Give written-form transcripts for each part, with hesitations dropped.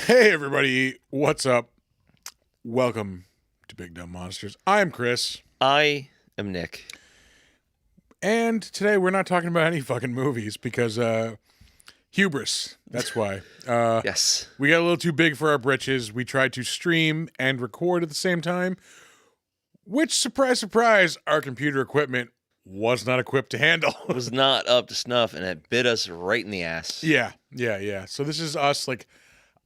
Hey everybody, what's up? Welcome to Big Dumb Monsters. I'm Chris, I am Nick. and today we're not talking about any fucking movies because hubris. That's why. Yes. We got a little too big for our britches. We tried to stream and record at the same time, which, surprise, surprise, our computer equipment was not equipped to handle. It was not up to snuff, and it bit us right in the ass. Yeah. So this is us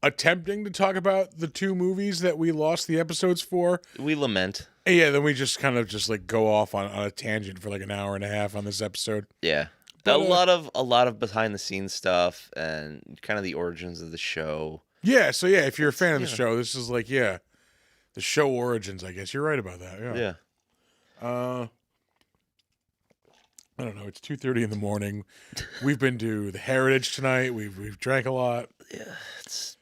attempting to talk about the two movies that we lost the episodes for. We lament. Yeah, then we just kind of go off on a tangent for an hour and a half on this episode. Yeah. But, a lot of behind the scenes stuff and kind of the origins of the show. Yeah, so if you're a fan of the show, this is the show origins, I guess. You're right about that. Yeah. I don't know. It's 2:30 in the morning. We've been to the Heritage tonight. We've drank a lot. Yeah, it's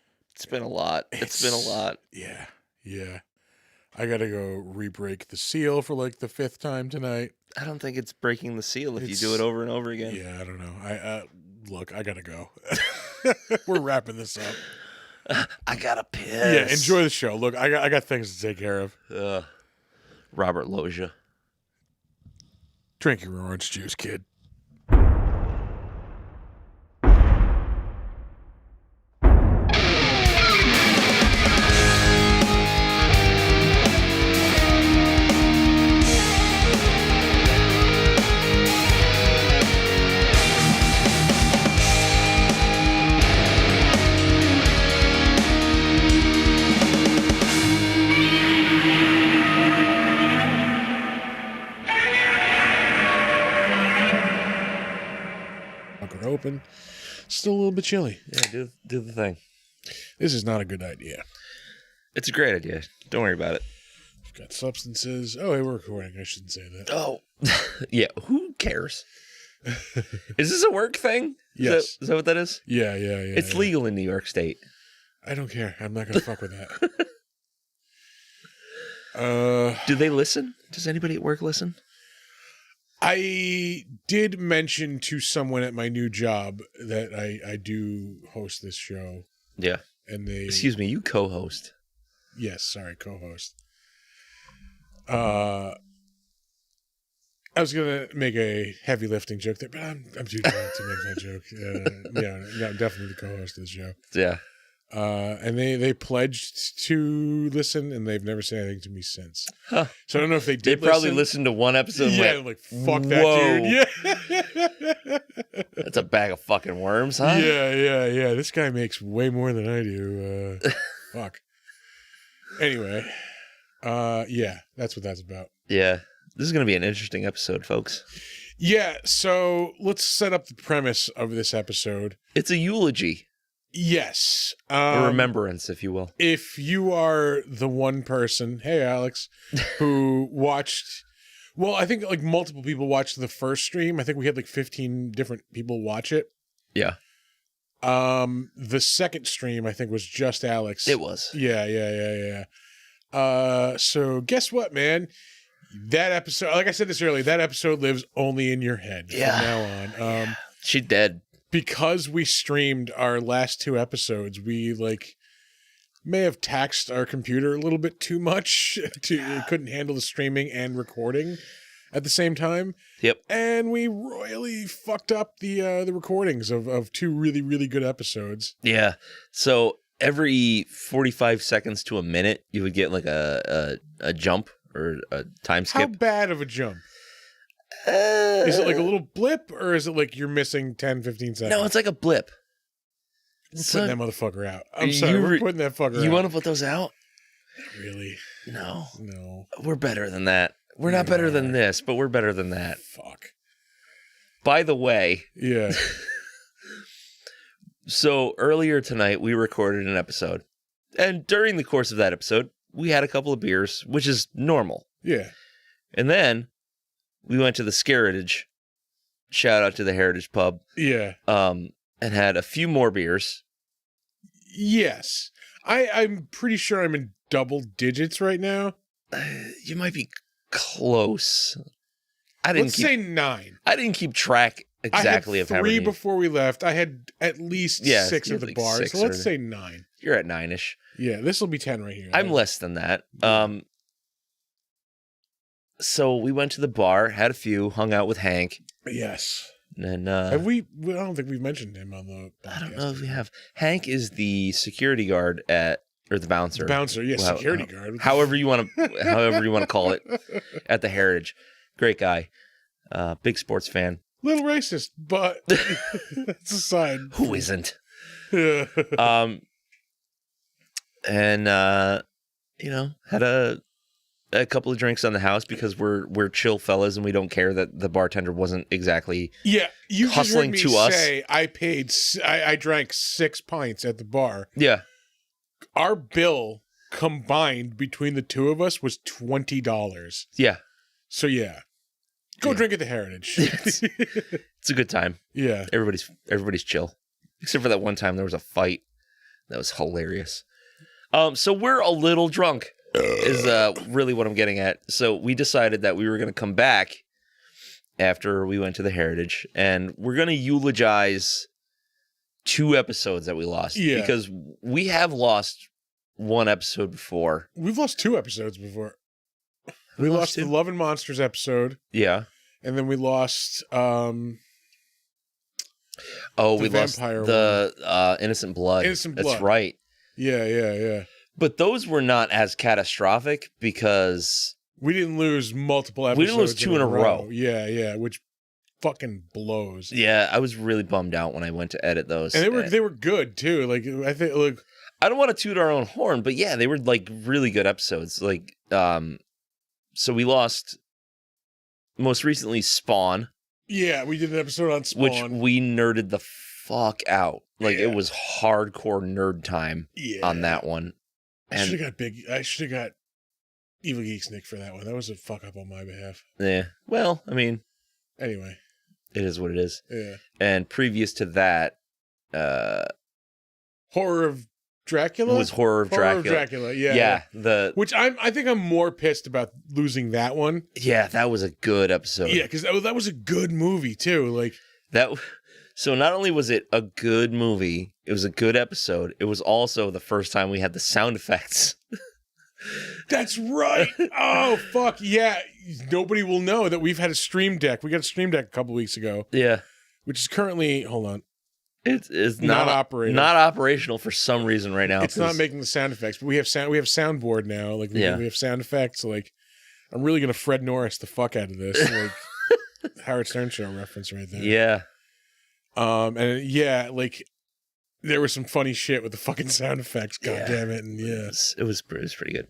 been a lot. It's been a lot. Yeah. I got to go re-break the seal for the fifth time tonight. I don't think it's breaking the seal if you do it over and over again. Yeah, I don't know. Look, I got to go. We're wrapping this up. I gotta piss. Yeah, enjoy the show. Look, I got things to take care of. Robert Loggia. Drink your orange juice, kid. Open. Still a little bit chilly. Yeah, do the thing. This is not a good idea. It's a great idea. Don't worry about it. We've got substances. Oh, hey, we're recording. I shouldn't say that. Oh, yeah. Who cares? Is this a work thing? Yes. Is that what that is? Yeah. It's legal in New York State. I don't care. I'm not going to fuck with that. Do they listen? Does anybody at work listen? I did mention to someone at my new job that I do host this show. Yeah. And they... Excuse me, you co-host. Yes, sorry, co-host. I was going to make a heavy lifting joke there, but I'm too drunk to make that joke. Yeah, I'm definitely the co-host of the show. Yeah. And they pledged to listen, and they've never said anything to me since. Huh. So I don't know if they did. They probably listened to one episode. And went, fuck that dude. Yeah. That's a bag of fucking worms, huh? Yeah. This guy makes way more than I do. Fuck. Anyway, that's what that's about. Yeah, this is gonna be an interesting episode, folks. Yeah. So let's set up the premise of this episode. It's a eulogy. Yes. A remembrance, if you will. If you are the one person, hey, Alex, who watched, well, I think multiple people watched the first stream. I think we had 15 different people watch it. Yeah. The second stream, I think, was just Alex. It was. Yeah. So guess what, man? That episode, like I said this earlier, that episode lives only in your head from now on. She's dead. Because we streamed our last two episodes, we may have taxed our computer a little bit too much. It couldn't handle the streaming and recording at the same time. Yep. And we royally fucked up the recordings of two really, really good episodes. Yeah. So every 45 seconds to a minute, you would get a jump or a time skip. How bad of a jump? Is it a little blip, or is it you're missing 10, 15 seconds? No, it's like a blip. We're putting that motherfucker out. I'm sorry, we're putting that fucker out. You want to put those out? Really? No. No. We're better than that. We're not better than this, but we're better than that. Fuck. By the way. Yeah. So earlier tonight, we recorded an episode. And during the course of that episode, we had a couple of beers, which is normal. Yeah. And then we went to the Scaritage. Shout out to the Heritage Pub. Yeah. And had a few more beers. Yes. I'm pretty sure I'm in double digits right now. You might be close. Let's say 9. I didn't keep track exactly I of had how 3 many. before we left. I had at least Yeah, 6 you at had the like bar. 6 So let's or- say 9. You're at 9-ish. Yeah, this will be 10 right here. I'm less than that. Yeah. So we went to the bar, had a few, hung out with Hank. Yes. And Have we? I don't think we've mentioned him on the podcast. I don't know if we have. Hank is the security guard or the bouncer. The bouncer, yes, Wow, security guard. however you want to call it, at the Heritage. Great guy, big sports fan. Little racist, but that's aside. Who isn't? Yeah. And had a couple of drinks on the house because we're chill fellas and we don't care that the bartender wasn't exactly Yeah, you hustling just heard me to us. say I drank 6 pints at the bar. Yeah. Our bill combined between the two of us was $20. Yeah. So yeah, go Yeah. drink at the Heritage. It's a good time. Yeah. Everybody's chill. Except for that one time there was a fight. That was hilarious. So we're a little drunk is really what I'm getting at. So we decided that we were going to come back after we went to the Heritage and we're going to eulogize 2 episodes that we lost. Yeah. Because we have lost 1 episode before. We've lost 2 episodes before. We lost the 2? Love and Monsters episode, Yeah. and then we lost We lost vampire the Innocent Blood. Innocent That's Blood. right. yeah. But those were not as catastrophic because We didn't lose multiple episodes. We didn't lose 2 in a row. Yeah, which fucking blows. yeah, I was really bummed out when I went to edit those. And they were good too. Like I think like I don't want to toot our own horn, but yeah, they were like really good episodes. Like so we lost most recently Spawn, yeah, we did an episode on Spawn. which we nerded the fuck out. Like Yeah. it was hardcore nerd time on that one. I should have got Evil Geeks Nick for that one. That was a fuck up on my behalf. Yeah. Well, I mean, Anyway. it is what it is. Yeah. And previous to that, Horror of Dracula? was Horror of Horror Dracula. of Dracula, yeah. Yeah, Which I think I'm more pissed about losing that one. that was a good episode. Yeah, because that was a good movie too. Like So not only was it a good movie, it was a good episode. It was also the first time we had the sound effects. that's right. Oh fuck yeah! Nobody will know that we've had a stream deck. We got a stream deck a couple weeks ago, Yeah, which is currently hold on. it's Not not operating. Not operational for some reason right now. It's not making the sound effects, but we have soundboard now. Like we have sound effects. Like I'm really gonna Fred Norris the fuck out of this. Like Howard Stern show reference right there. Yeah, And yeah, like there was some funny shit with the fucking sound effects. God Yeah. damn it! And yeah, it was pretty good.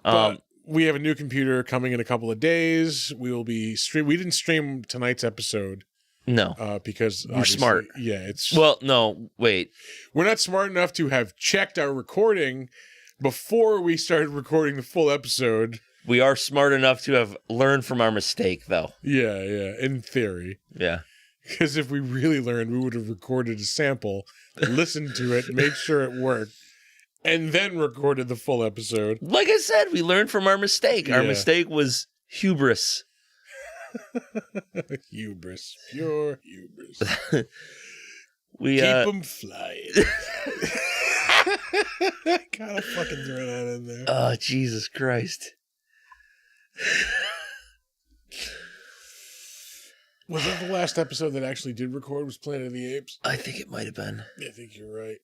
but we have a new computer coming in a couple of days. We will be We didn't stream tonight's episode No, because we're obviously- smart. Yeah, it's Well, no, wait. we're not smart enough to have checked our recording before we started recording the full episode. We are smart enough to have learned from our mistake, though. Yeah, in theory. Yeah. Because if we really learned, we would have recorded a sample, listened to it, made sure it worked, and then recorded the full episode. Like I said, we learned from our mistake. Our Yeah. mistake was hubris. Hubris. Pure hubris. We Keep them flying. Gotta fucking throw that in there. Oh, Jesus Christ. Was that the last episode that actually did record was Planet of the Apes? I think it might have been. I think you're right.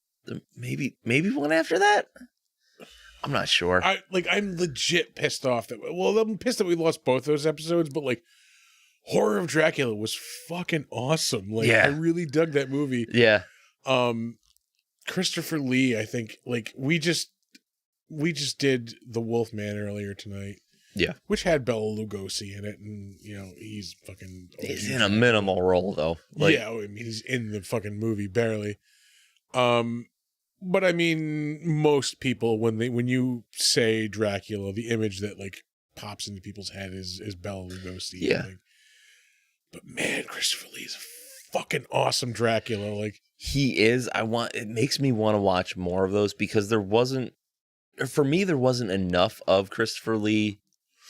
Maybe one after that? I'm not sure. I'm legit pissed off I'm pissed that we lost both those episodes, but like Horror of Dracula was fucking awesome. Like Yeah. I really dug that movie. Yeah. Christopher Lee, I think like we just did The Wolfman earlier tonight. Yeah. Which had Bela Lugosi in it, and he's fucking He's in a minimal role, though. yeah, I mean he's in the fucking movie barely. But I mean, most people when you say Dracula, the image that like pops into people's head is Bela Lugosi. Yeah. Like, but man, Christopher Lee is a fucking awesome Dracula. Like He is. It makes me want to watch more of those because there wasn't enough of Christopher Lee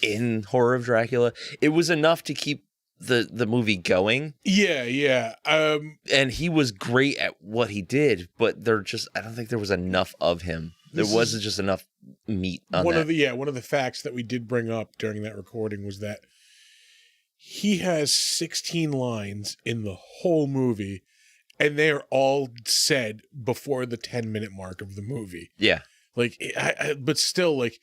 in Horror of Dracula. It was enough to keep the movie going. Yeah. And he was great at what he did, but I don't think there was enough of him. There wasn't just enough meat on one that. One of the facts that we did bring up during that recording was that he has 16 lines in the whole movie, and they're all said before the 10-minute mark of the movie. Yeah. Like, but still, like,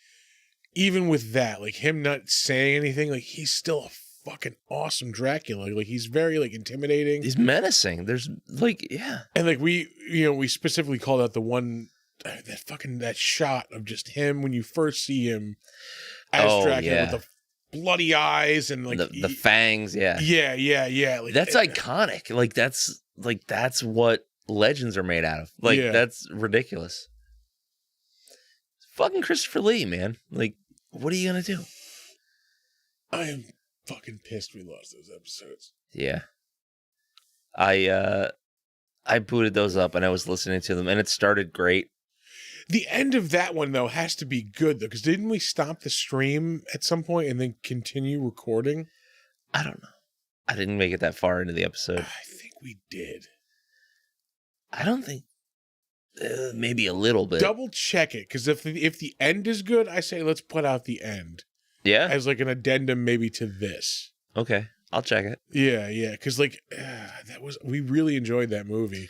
even with that, like, him not saying anything, like, he's still a fucking awesome Dracula. Like, he's very, like, intimidating. He's menacing. There's, like, yeah. And, like, we specifically called out the one, that shot of just him when you first see him as Dracula with the bloody eyes and, like, the fangs, yeah. Yeah. Like, that's iconic. That's what legends are made out of. Like, that's ridiculous. Fucking Christopher Lee, man. Like, what are you gonna do? I am fucking pissed we lost those episodes. Yeah. I booted those up and I was listening to them and it started great. The end of that one, though, has to be good, though, because didn't we stop the stream at some point and then continue recording? I don't know. I didn't make it that far into the episode. I think we did. I don't think... maybe a little bit. Double check it, because if the end is good, I say let's put out the end. Yeah? As like an addendum maybe to this. Okay, I'll check it. Yeah, because like we really enjoyed that movie.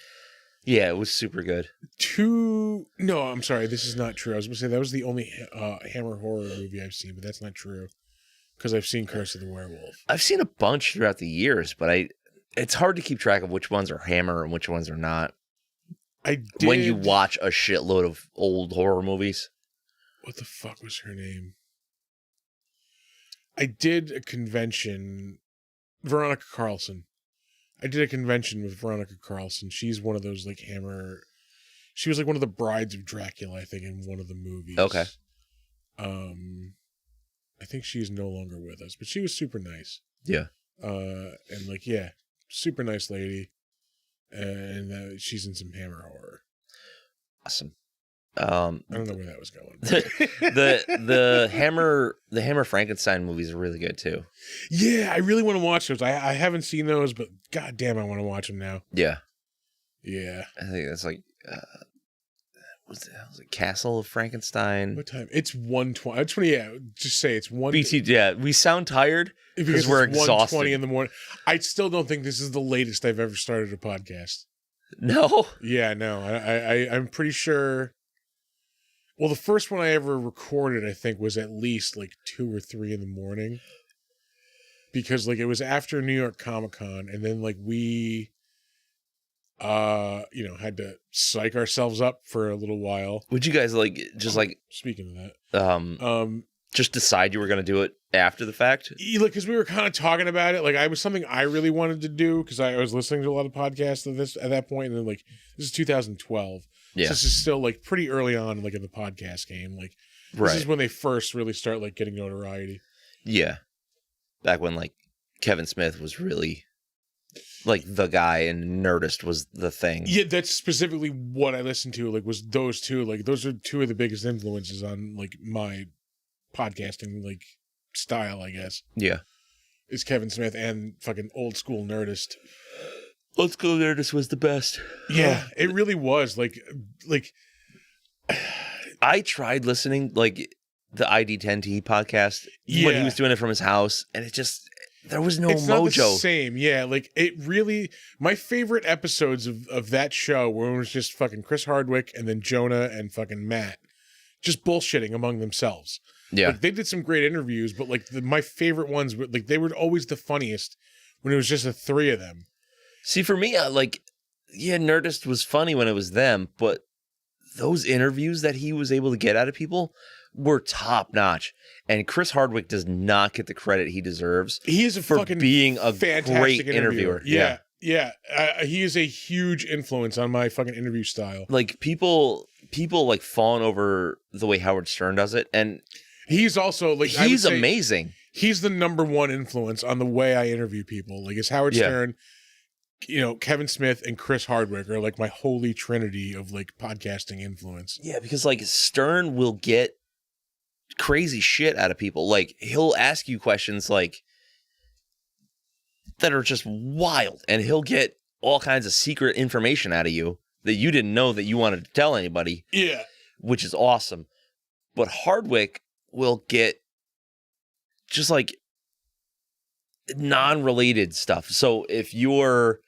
Yeah, it was super good. No, I'm sorry, this is not true. I was going to say that was the only Hammer horror movie I've seen, but that's not true. Because I've seen Curse of the Werewolf. I've seen a bunch throughout the years, but it's hard to keep track of which ones are Hammer and which ones are not. When you watch a shitload of old horror movies. What the fuck was her name? I did a convention. Veronica Carlson. I did a convention with Veronica Carlson. She's one of those, like, Hammer... She was, like, one of the brides of Dracula, I think, in one of the movies. Okay. I think she's no longer with us, but she was super nice. Yeah. And, like, yeah, super nice lady. And she's in some Hammer horror. Awesome. I don't know where that was going. the Hammer Frankenstein movies are really good too. Yeah, I really want to watch those. I haven't seen those, but goddamn, I want to watch them now. Yeah. I think that's like what's the hell is it? Castle of Frankenstein. What time? It's 1:20. I just want to just say it's 1. BT. Yeah, we sound tired because we're exhausted. 1:20 in the morning. I still don't think this is the latest I've ever started a podcast. No. Yeah, no. I'm pretty sure. Well, the first one I ever recorded, I think, was at least like 2 or 3 in the morning. Because like it was after New York Comic Con, and then like we had to psych ourselves up for a little while. Would you guys speaking of that, just decide you were going to do it after the fact? Because we were kind of talking about it. Like, I was something I really wanted to do because I was listening to a lot of podcasts of this at that point, and then like this is 2012. Yeah, so this is still like pretty early on, like in the podcast game. Like, this is when they first really start like getting notoriety. Yeah, back when like Kevin Smith was really like the guy and Nerdist was the thing. Yeah, that's specifically what I listened to. Like, was those two. Like, those are two of the biggest influences on like my podcasting like style, I guess. Yeah, is Kevin Smith and fucking old school Nerdist. Old school Nerdist was the best. Yeah, it really was. Like I tried listening like the ID10T podcast when he was doing it from his house, and it just there was no mojo. Not the same. Yeah, like it really. My favorite episodes of that show were it was just fucking Chris Hardwick and then Jonah and fucking Matt just bullshitting among themselves. Yeah, like, they did some great interviews, but like my favorite ones were like they were always the funniest when it was just the three of them. See, for me, Nerdist was funny when it was them, but those interviews that he was able to get out of people were top notch. And Chris Hardwick does not get the credit he deserves. He is for fucking being a fantastic great interviewer. Yeah. He is a huge influence on my fucking interview style. Like people like fawn over the way Howard Stern does it, and he's also like he's amazing. He's the number one influence on the way I interview people. Like, it's Howard Stern. Kevin Smith and Chris Hardwick are like my holy trinity of like podcasting influence. Yeah, because like Stern will get crazy shit out of people. Like, he'll ask you questions like, that are just wild, and he'll get all kinds of secret information out of you that you didn't know that you wanted to tell anybody. Yeah. Which is awesome. But Hardwick will get just like non-related stuff. So if you're,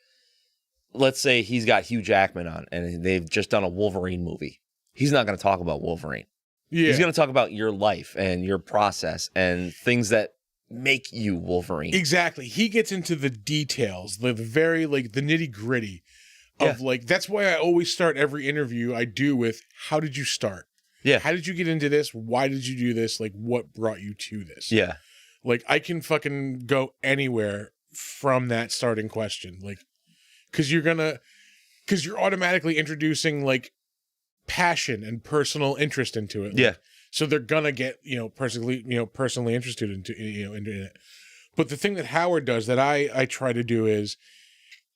let's say he's got Hugh Jackman on and they've just done a Wolverine movie, he's not going to talk about Wolverine. Yeah. He's going to talk about your life and your process and things that make you Wolverine. Exactly. He gets into the details, the very like the nitty gritty of like, that's why I always start every interview I do with, how did you start? Yeah. How did you get into this? Why did you do this? Like, what brought you to this? Yeah. Like, I can fucking go anywhere from that starting question. Like, because you're automatically introducing like passion and personal interest into it. Like, Yeah. so they're gonna get, personally interested into it. But the thing that Howard does that I try to do is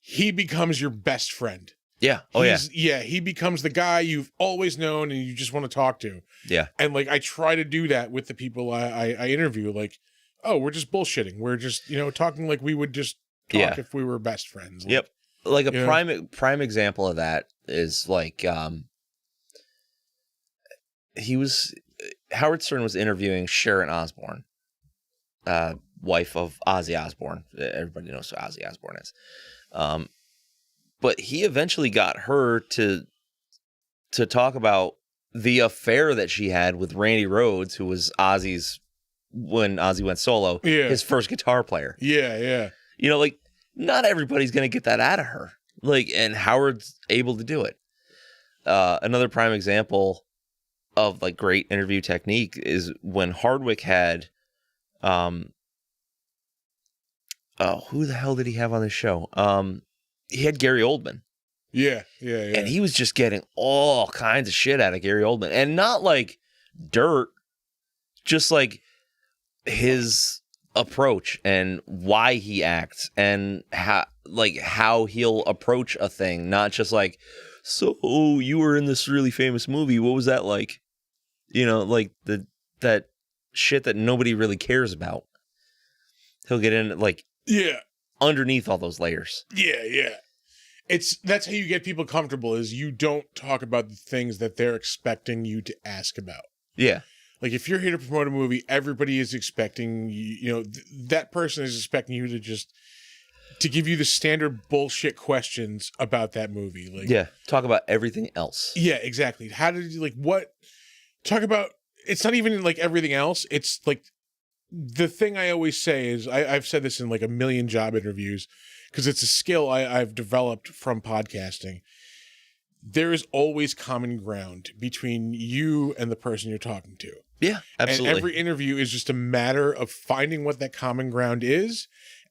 he becomes your best friend. Yeah. Oh, yeah. He becomes the guy you've always known and you just want to talk to. Yeah. And like, I try to do that with the people I interview. Like, oh, we're just bullshitting. We're just, talking like we would just talk if we were best friends. Like, yep. Like a prime example of that is like, Howard Stern was interviewing Sharon Osbourne, wife of Ozzy Osbourne. Everybody knows who Ozzy Osbourne is. But he eventually got her to talk about the affair that she had with Randy Rhoads, who was when Ozzy went solo, his first guitar player. Yeah. Like, not everybody's going to get that out of her. Like, and Howard's able to do it. Another prime example of like great interview technique is when Hardwick had, who the hell did he have on the show? He had Gary Oldman. Yeah. And he was just getting all kinds of shit out of Gary Oldman. And not like dirt, just like his approach and why he acts and how he'll approach a thing. Not just like, so you were in this really famous movie. What was that like? Like that shit that nobody really cares about. He'll get in like underneath all those layers. Yeah. That's how you get people comfortable is you don't talk about the things that they're expecting you to ask about. Yeah. Like if you're here to promote a movie, everybody is expecting, that person is expecting you to give you the standard bullshit questions about that movie. Like, talk about everything else. Yeah, exactly. How did you talk about, it's not even like everything else. It's like the thing I always say is I've said this in like a million job interviews because it's a skill I've developed from podcasting. There is always common ground between you and the person you're talking to. Yeah, absolutely. And every interview is just a matter of finding what that common ground is.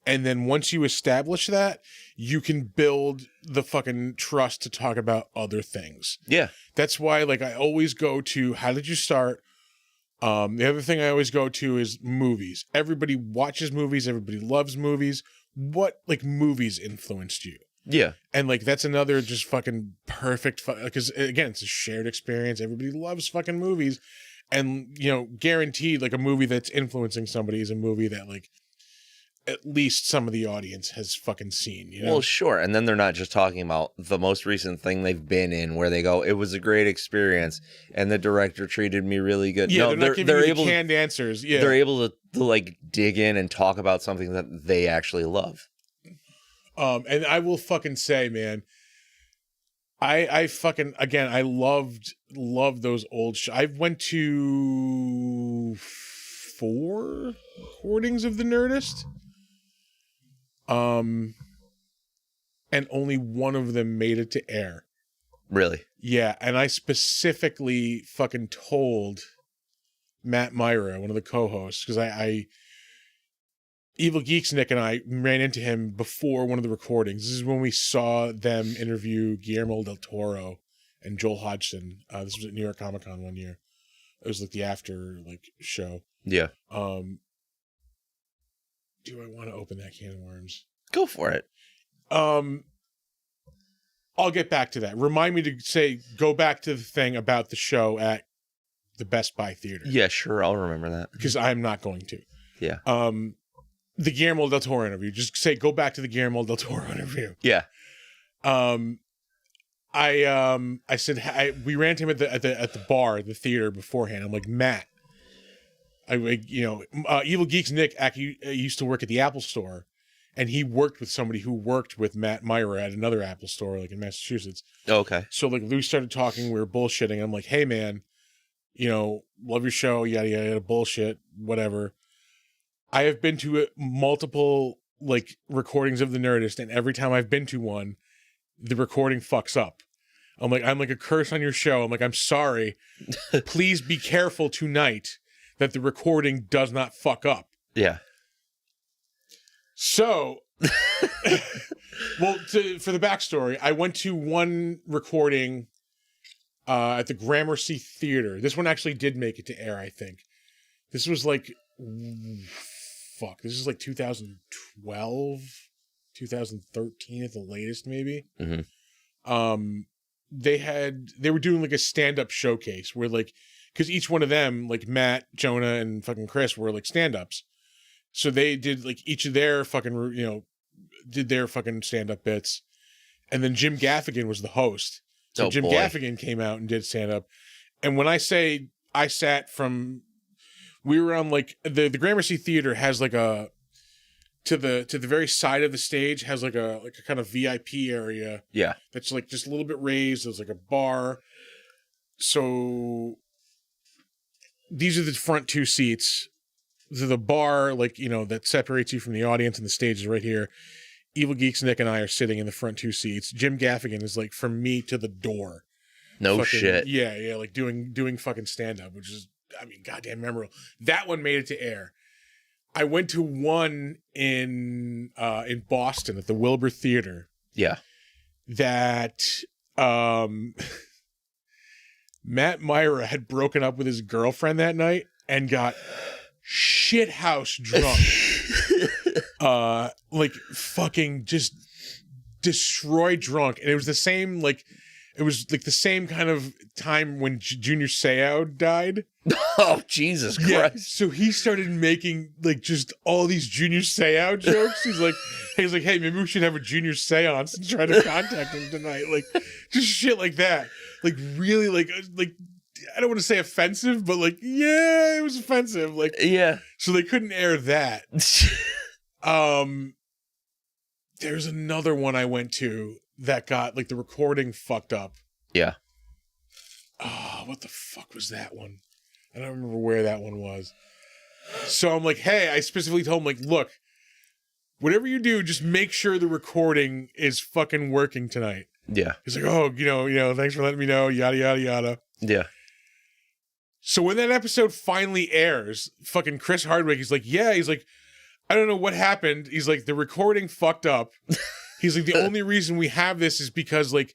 And then once you establish that, you can build the fucking trust to talk about other things. Yeah. That's why, like, I always go to, how did you start? The other thing I always go to is movies. Everybody watches movies. Everybody loves movies. What, like, movies influenced you? Yeah. And, like, that's another just fucking perfect, because, again, it's a shared experience. Everybody loves fucking movies. And, guaranteed, like, a movie that's influencing somebody is a movie that, like, at least some of the audience has fucking seen, Well, sure. And then they're not just talking about the most recent thing they've been in where they go, it was a great experience and the director treated me really good. Yeah, no, they're not giving you able canned answers. Yeah. They're able to like dig in and talk about something that they actually love. And I will fucking say, man, I fucking, again, I loved those old I went to 4 recordings of The Nerdist. And only one of them made it to air. Really? Yeah, and I specifically fucking told Matt Myra, one of the co-hosts, because I Evil Geeks Nick and I ran into him before one of the recordings. This is when we saw them interview Guillermo del Toro and Joel Hodgson. This was at New York Comic Con one year. It was like the after show. Yeah. Do I want to open that can of worms? Go for it. I'll get back to that. Remind me to go back to the thing about the show at the Best Buy Theater. Yeah, sure. I'll remember that. Because I'm not going to. Yeah. the Guillermo del Toro interview. Just say, go back to the Guillermo del Toro interview. Yeah. I said, we ran to him at the bar, the theater beforehand. I'm like, Matt, Evil Geeks Nick actually used to work at the Apple Store, and he worked with somebody who worked with Matt Myra at another Apple Store, like in Massachusetts. Oh, okay. So like we started talking, we were bullshitting. I'm like, hey man, love your show, yada yada, bullshit, whatever. I have been to multiple like recordings of the Nerdist, and every time I've been to one, the recording fucks up. I'm like a curse on your show. I'm like, I'm sorry. Please be careful tonight that the recording does not fuck up. Yeah. So, for the backstory, I went to one recording at the Gramercy Theater. This one actually did make it to air, I think. This was like, this is like 2012, 2013 at the latest, maybe. Mm-hmm. They were doing like a stand-up showcase where like, because each one of them, like Matt, Jonah, and fucking Chris were like stand-ups. So they did like each of their fucking, did their fucking stand-up bits. And then Jim Gaffigan was the host. So Jim Gaffigan came out and did stand-up. And when I say I sat we were on like, the Gramercy Theater has like to the very side of the stage has like a kind of VIP area. Yeah. That's like just a little bit raised. There's like a bar. So these are the front two seats. The bar, like, that separates you from the audience, and the stage is right here. Evil Geeks Nick and I are sitting in the front two seats. Jim Gaffigan is like from me to the door. No shit. Yeah, like doing fucking stand-up, which is, goddamn memorable. That one made it to air. I went to one in Boston at the Wilbur Theater. Yeah. That Matt Myra had broken up with his girlfriend that night and got shithouse drunk. Like fucking just destroyed drunk. And it was the same, like, it was like the same kind of time when Junior Seau died. Oh, Jesus Christ. Yeah, so he started making like just all these Junior Seau jokes. He's like, hey, maybe we should have a Junior seance and try to contact him tonight. Like, just shit like that. Like, really, like I don't want to say offensive, but like, yeah, it was offensive. Like, yeah. So they couldn't air that. There's another one I went to that got like the recording fucked up. Yeah. Oh, what the fuck was that one? I don't remember where that one was. So I'm like, hey, I specifically told him, like, look, whatever you do, just make sure the recording is fucking working tonight. Yeah. He's like, oh, thanks for letting me know, yada, yada, yada. Yeah. So when that episode finally airs, fucking Chris Hardwick, he's like, I don't know what happened. He's like, the recording fucked up. He's like, the only reason we have this is because, like,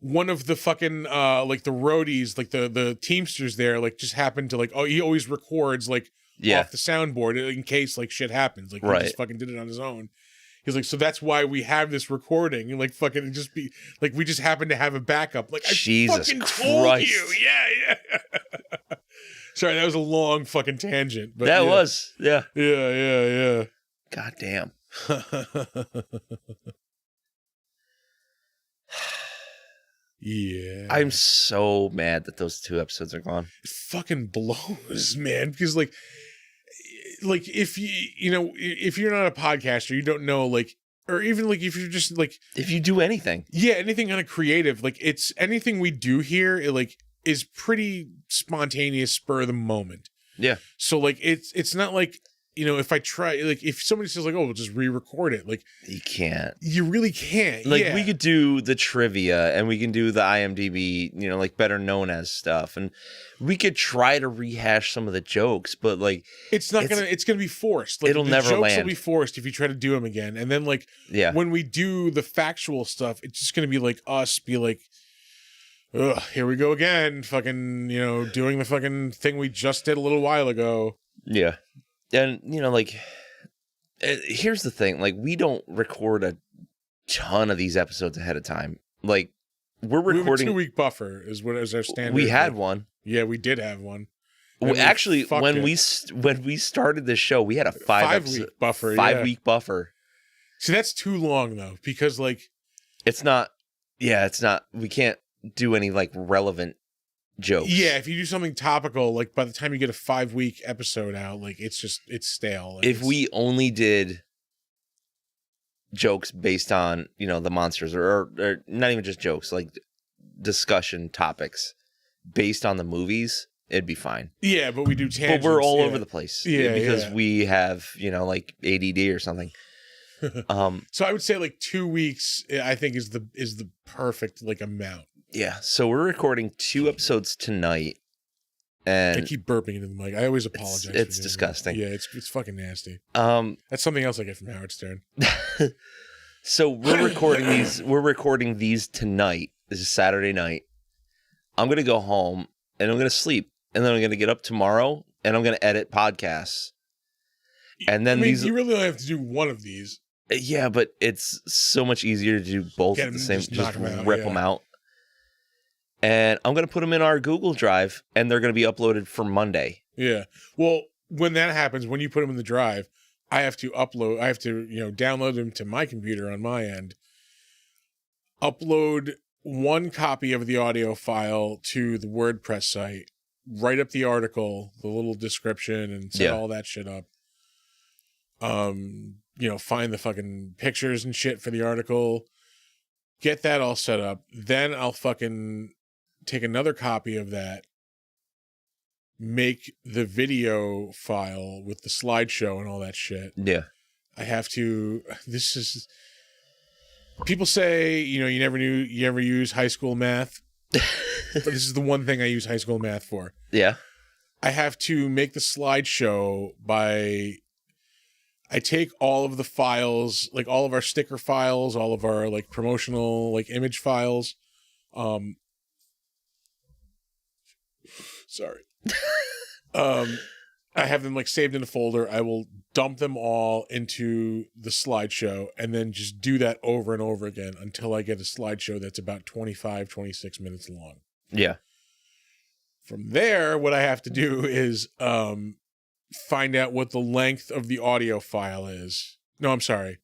one of the fucking, like, the roadies, like, the Teamsters there, like, just happened to, like, he always records, like, off the soundboard in case, like, shit happens. Like, he just fucking did it on his own. He's like, so that's why we have this recording. And, like, fucking just be, like, we just happen to have a backup. Like, Jesus fucking Christ. told you. Yeah. Sorry, that was a long fucking tangent. But that was, yeah. Yeah. God damn. Yeah. I'm so mad that those 2 episodes are gone. It fucking blows, man. Because like if if you're not a podcaster, you don't know, like, or even like if you're just like, if you do anything, anything kind of creative, like it's anything we do here, it like is pretty spontaneous, spur of the moment. Yeah. So like it's not like, if I try, like if somebody says like, oh, we'll just re-record it, like you can't. You really can't. Like we could do the trivia and we can do the IMDb, like better known as stuff, and we could try to rehash some of the jokes, but like it's gonna be forced. Like, it'll never land. Jokes will be forced if you try to do them again, and then like when we do the factual stuff, it's just gonna be like us be like, ugh, here we go again, fucking doing the fucking thing we just did a little while ago. Yeah. And, like, here's the thing. Like, we don't record a ton of these episodes ahead of time. Like, we're recording... We have a 2-week buffer is our standard. We had one. Yeah, we did have one. Actually, when we started this show, we had a 5-week buffer. 5-week buffer. See, that's too long though, because like it's not. Yeah, it's not. We can't do any like relevant jokes. Yeah, if you do something topical, like by the time you get a 5-week episode out, like it's stale. Like, if we only did jokes based on the monsters, or not even just jokes, like discussion topics based on the movies, it'd be fine. Yeah, but we do tangents. But we're all over the place. Yeah, because we have like ADD or something. So I would say like 2 weeks, I think is the perfect like amount. Yeah. So we're recording 2 episodes tonight, and I keep burping into the mic. I always apologize. It's disgusting. Yeah, it's fucking nasty. That's something else I get from Howard Stern. So we're recording these. We're recording these tonight. This is Saturday night. I'm gonna go home and I'm gonna sleep, and then I'm gonna get up tomorrow and I'm gonna edit podcasts. And then you really only have to do one of these. Yeah, but it's so much easier to do both at the same. Just rip them out. And I'm going to put them in our Google Drive, and they're going to be uploaded for Monday. Yeah. Well, when that happens, when you put them in the drive, I have to download them to my computer on my end, upload one copy of the audio file to the WordPress site, write up the article, the little description, and set all that shit up. Find the fucking pictures and shit for the article, get that all set up. Then I'll fucking take another copy of that, make the video file with the slideshow and all that shit. Yeah. People say, you never use high school math. But this is the one thing I use high school math for. Yeah. I have to make the slideshow I take all of the files, like all of our sticker files, all of our like promotional like image files. Sorry. I have them like saved in a folder. I will dump them all into the slideshow and then just do that over and over again until I get a slideshow that's about 25, 26 minutes long. Yeah. From there, what I have to do is find out what the length of the audio file is. No, I'm sorry.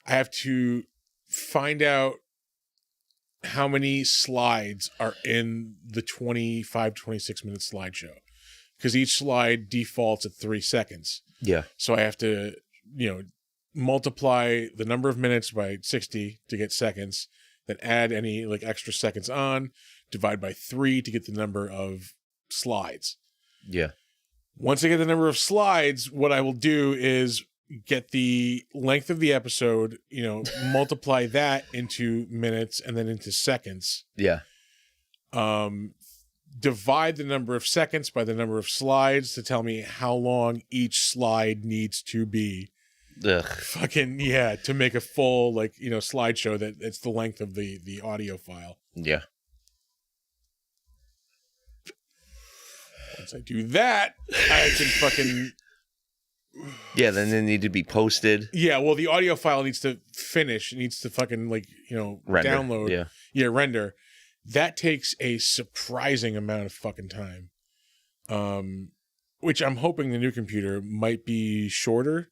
I have to find out how many slides are in the 25, 26 minute slideshow. Because each slide defaults at 3 seconds. Yeah. So I have to, multiply the number of minutes by 60 to get seconds, then add any like extra seconds on, divide by 3 to get the number of slides. Yeah. Once I get the number of slides, what I will do is get the length of the episode, multiply that into minutes and then into seconds. Yeah. Divide the number of seconds by the number of slides to tell me how long each slide needs to be. Ugh. Fucking, yeah, to make a full, slideshow that it's the length of the audio file. Yeah. Once I do that, I can fucking... Yeah, then they need to be posted. Yeah, well, the audio file needs to finish. It needs to fucking, render. Download. Yeah, render. That takes a surprising amount of fucking time. Which I'm hoping the new computer might be shorter.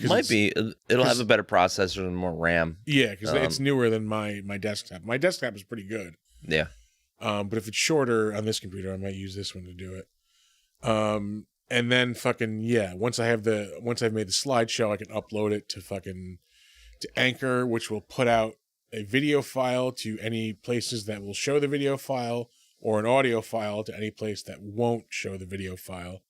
Might be. It'll have a better processor and more RAM. Yeah, because it's newer than my desktop. My desktop is pretty good. Yeah. But if it's shorter on this computer, I might use this one to do it. And then fucking, once I've made the slideshow, I can upload it to Anchor, which will put out a video file to any places that will show the video file, or an audio file to any place that won't show the video file.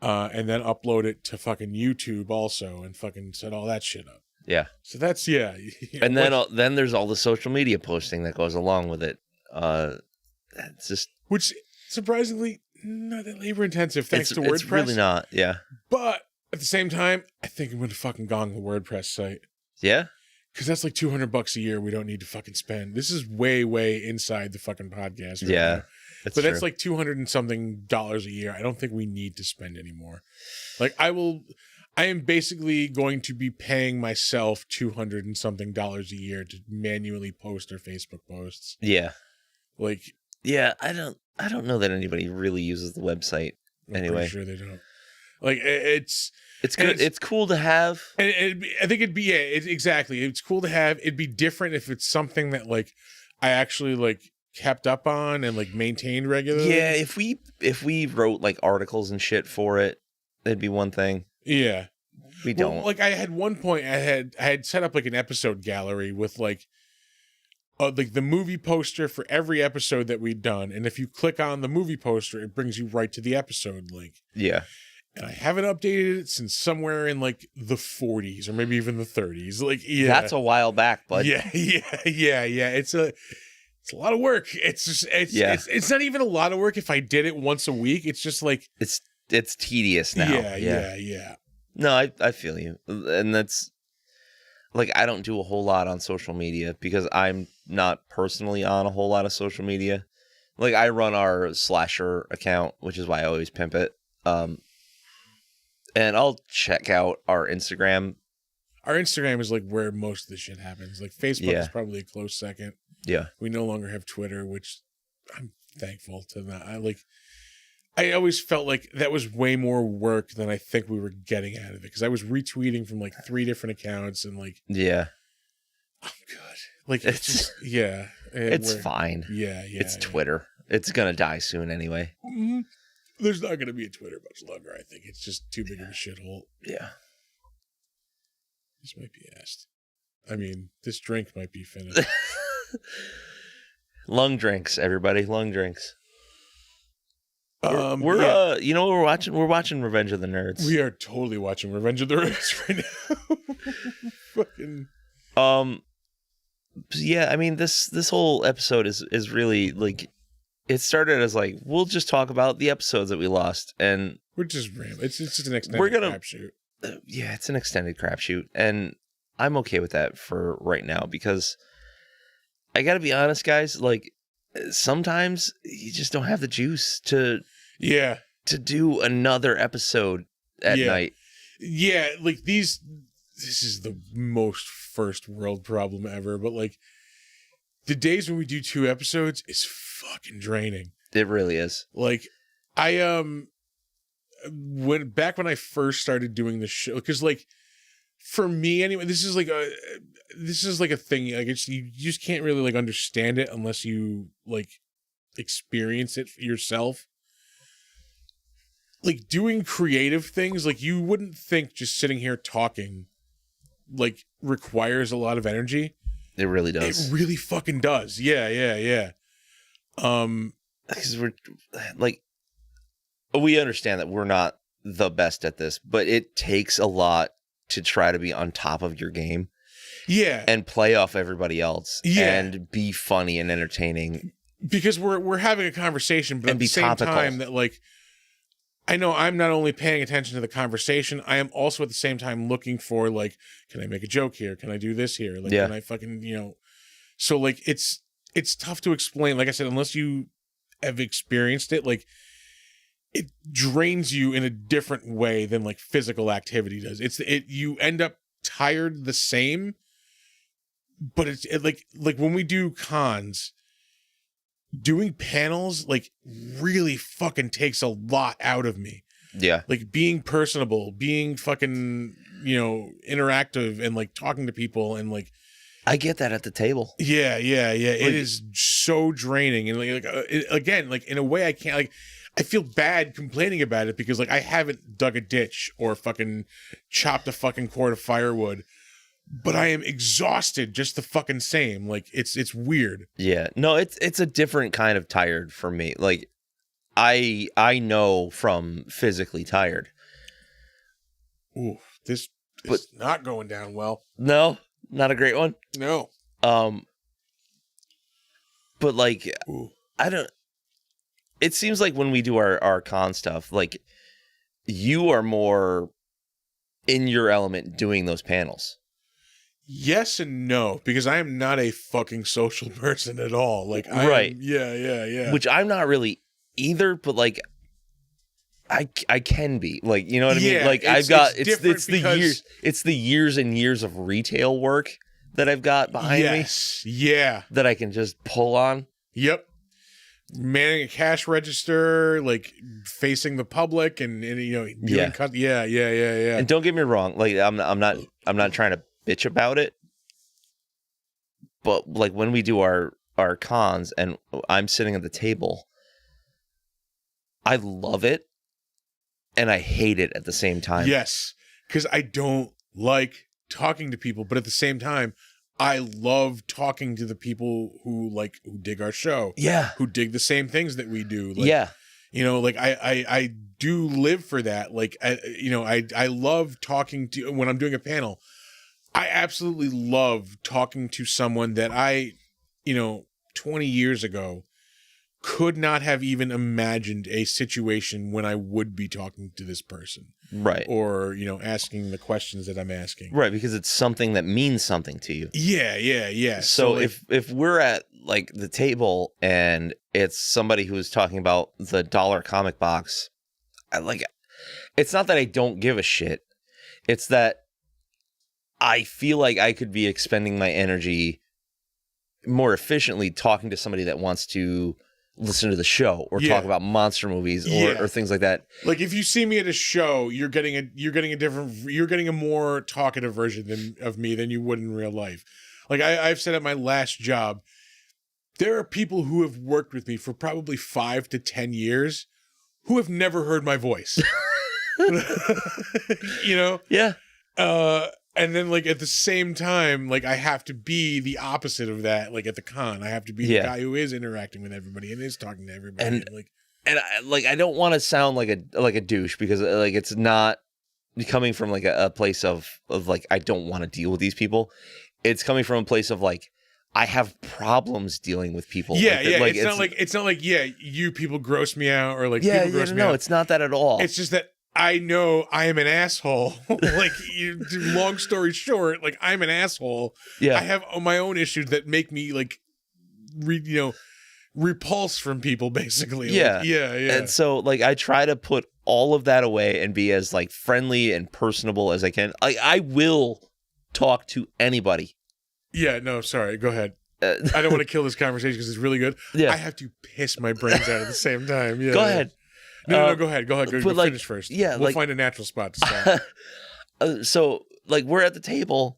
And then upload it to fucking YouTube also, and fucking set all that shit up. Yeah. So that's, And then there's all the social media posting that goes along with it. It's just... Which, surprisingly, not that labor intensive, thanks to WordPress. It's really not, yeah. But at the same time, I think I'm going to fucking gong the WordPress site. Yeah? Because that's like $200 a year we don't need to fucking spend. This is way, way inside the fucking podcast. Right now. That's like $200 and something a year. I don't think we need to spend anymore. Like I am basically going to be paying myself $200 and something a year to manually post our Facebook posts. Yeah. Like Yeah, I don't know that anybody really uses the website anyway. I'm pretty sure they don't. Like it's good. It's cool to have. And I think it'd be exactly. It's cool to have. It'd be different if it's something that like I actually like kept up on and like maintained regularly. Yeah, if we wrote like articles and shit for it, it'd be one thing. Yeah, we don't. Like I had one point, I had set up like an episode gallery with like the movie poster for every episode that we'd done, and if you click on the movie poster, it brings you right to the episode link. Yeah. And I haven't updated it since somewhere in like the 40s or maybe even the 30s. Like, yeah, that's a while back, bud. Yeah. It's a lot of work. It's not even a lot of work if I did it once a week. It's just like it's tedious now. Yeah. No, I feel you, and that's like I don't do a whole lot on social media because I'm not personally on a whole lot of social media. Like I run our slasher account, which is why I always pimp it. And I'll check out our Instagram. Our Instagram is like where most of the shit happens. Like Facebook is probably a close second. Yeah. We no longer have Twitter, which I'm thankful to that. I always felt like that was way more work than I think we were getting out of it. Because I was retweeting from like 3 different accounts and like yeah. Oh god. Like it's just, yeah. It's fine. Yeah. It's Twitter. It's gonna die soon anyway. Mm-hmm. There's not going to be a Twitter much longer, I think. It's just too big of a shithole. Yeah. This might be asked. I mean, this drink might be finished. Lung drinks, everybody. Lung drinks. We're what we're watching? We're watching Revenge of the Nerds. We are totally watching Revenge of the Nerds right now. Fucking. Yeah, I mean, this whole episode is really, like, it started as like we'll just talk about the episodes that we lost, and we're just it's just an extended crapshoot. Yeah, it's an extended crapshoot, and I'm okay with that for right now because I got to be honest, guys. Like sometimes you just don't have the juice to do another episode at night. Yeah, like this is the most first world problem ever, but like the days when we do 2 episodes is fucking draining. It really is. Like I when I first started doing the show, because like for me anyway, this is like a thing. Like you just can't really like understand it unless you like experience it yourself. Like doing creative things, like you wouldn't think just sitting here talking like requires a lot of energy. It really does. It really fucking does. Yeah. Because we're like, we understand that we're not the best at this, but it takes a lot to try to be on top of your game. Yeah. And play off everybody else. Yeah. And be funny and entertaining. Because we're having a conversation, but and at the same topical. time that like, I know I'm not only paying attention to the conversation, I am also at the same time looking for like, can I make a joke here? Can I do this here? Like, can I fucking, so like, it's tough to explain. Like I said, unless you have experienced it, like it drains you in a different way than like physical activity does. You end up tired the same, but it's like when we do cons, doing panels like really fucking takes a lot out of me. Yeah. Like being personable, being fucking, interactive and like talking to people and like, I get that at the table. Yeah. It is so draining. And again, like in a way I can't, like, I feel bad complaining about it because like I haven't dug a ditch or fucking chopped a fucking cord of firewood, but I am exhausted just the fucking same. Like it's weird. Yeah. No, it's a different kind of tired for me. Like I know from physically tired. Ooh, this is not going down well. No, not a great one. No. But like, ooh. It seems like when we do our con stuff, like you are more in your element doing those panels. Yes and no, because I am not a fucking social person at all. Like, right. Yeah. Which I'm not really either, but like, I can be, like, you know what I mean? Like it's the years and years of retail work that I've got behind me. Yeah. That I can just pull on. Yep. manning a cash register, like facing the public and doing yeah. And don't get me wrong, like I'm not trying to bitch about it, but like when we do our cons and I'm sitting at the table, I love it and I hate it at the same time. Yes, because I don't like talking to people, but at the same time, I love talking to the people who dig our show. Yeah. Who dig the same things that we do. Like, yeah. I do live for that. Like, I love talking to, when I'm doing a panel, I absolutely love talking to someone that 20 years ago could not have even imagined a situation when I would be talking to this person. Right. Or, asking the questions that I'm asking. Right, because it's something that means something to you. Yeah. So if we're at like the table and it's somebody who's talking about the dollar comic box, it's not that I don't give a shit. It's that I feel like I could be expending my energy more efficiently talking to somebody that wants to listen to the show or talk about monster movies or things like that. Like if you see me at a show, you're getting a more talkative version of me than you would in real life. Like I've said at my last job, there are people who have worked with me for probably 5 to 10 years who have never heard my voice. Yeah. And then like at the same time, like I have to be the opposite of that. Like at the con, I have to be the guy who is interacting with everybody and is talking to everybody. And I don't want to sound like a douche because like it's not coming from like a place of like I don't want to deal with these people. It's coming from a place of like I have problems dealing with people. Yeah. It's not like you people gross me out or like people gross me out. No, it's not that at all. It's just that I know I am an asshole. Like, long story short, like I'm an asshole. Yeah. I have my own issues that make me like, repulse from people basically. Yeah. Like, yeah. And so like I try to put all of that away and be as like friendly and personable as I can. I will talk to anybody. Yeah. No, sorry. Go ahead. I don't want to kill this conversation because it's really good. Yeah. I have to piss my brains out at the same time. Yeah. Go ahead. No, go ahead. Go finish first. Yeah, we'll find a natural spot to stop. So, like, we're at the table,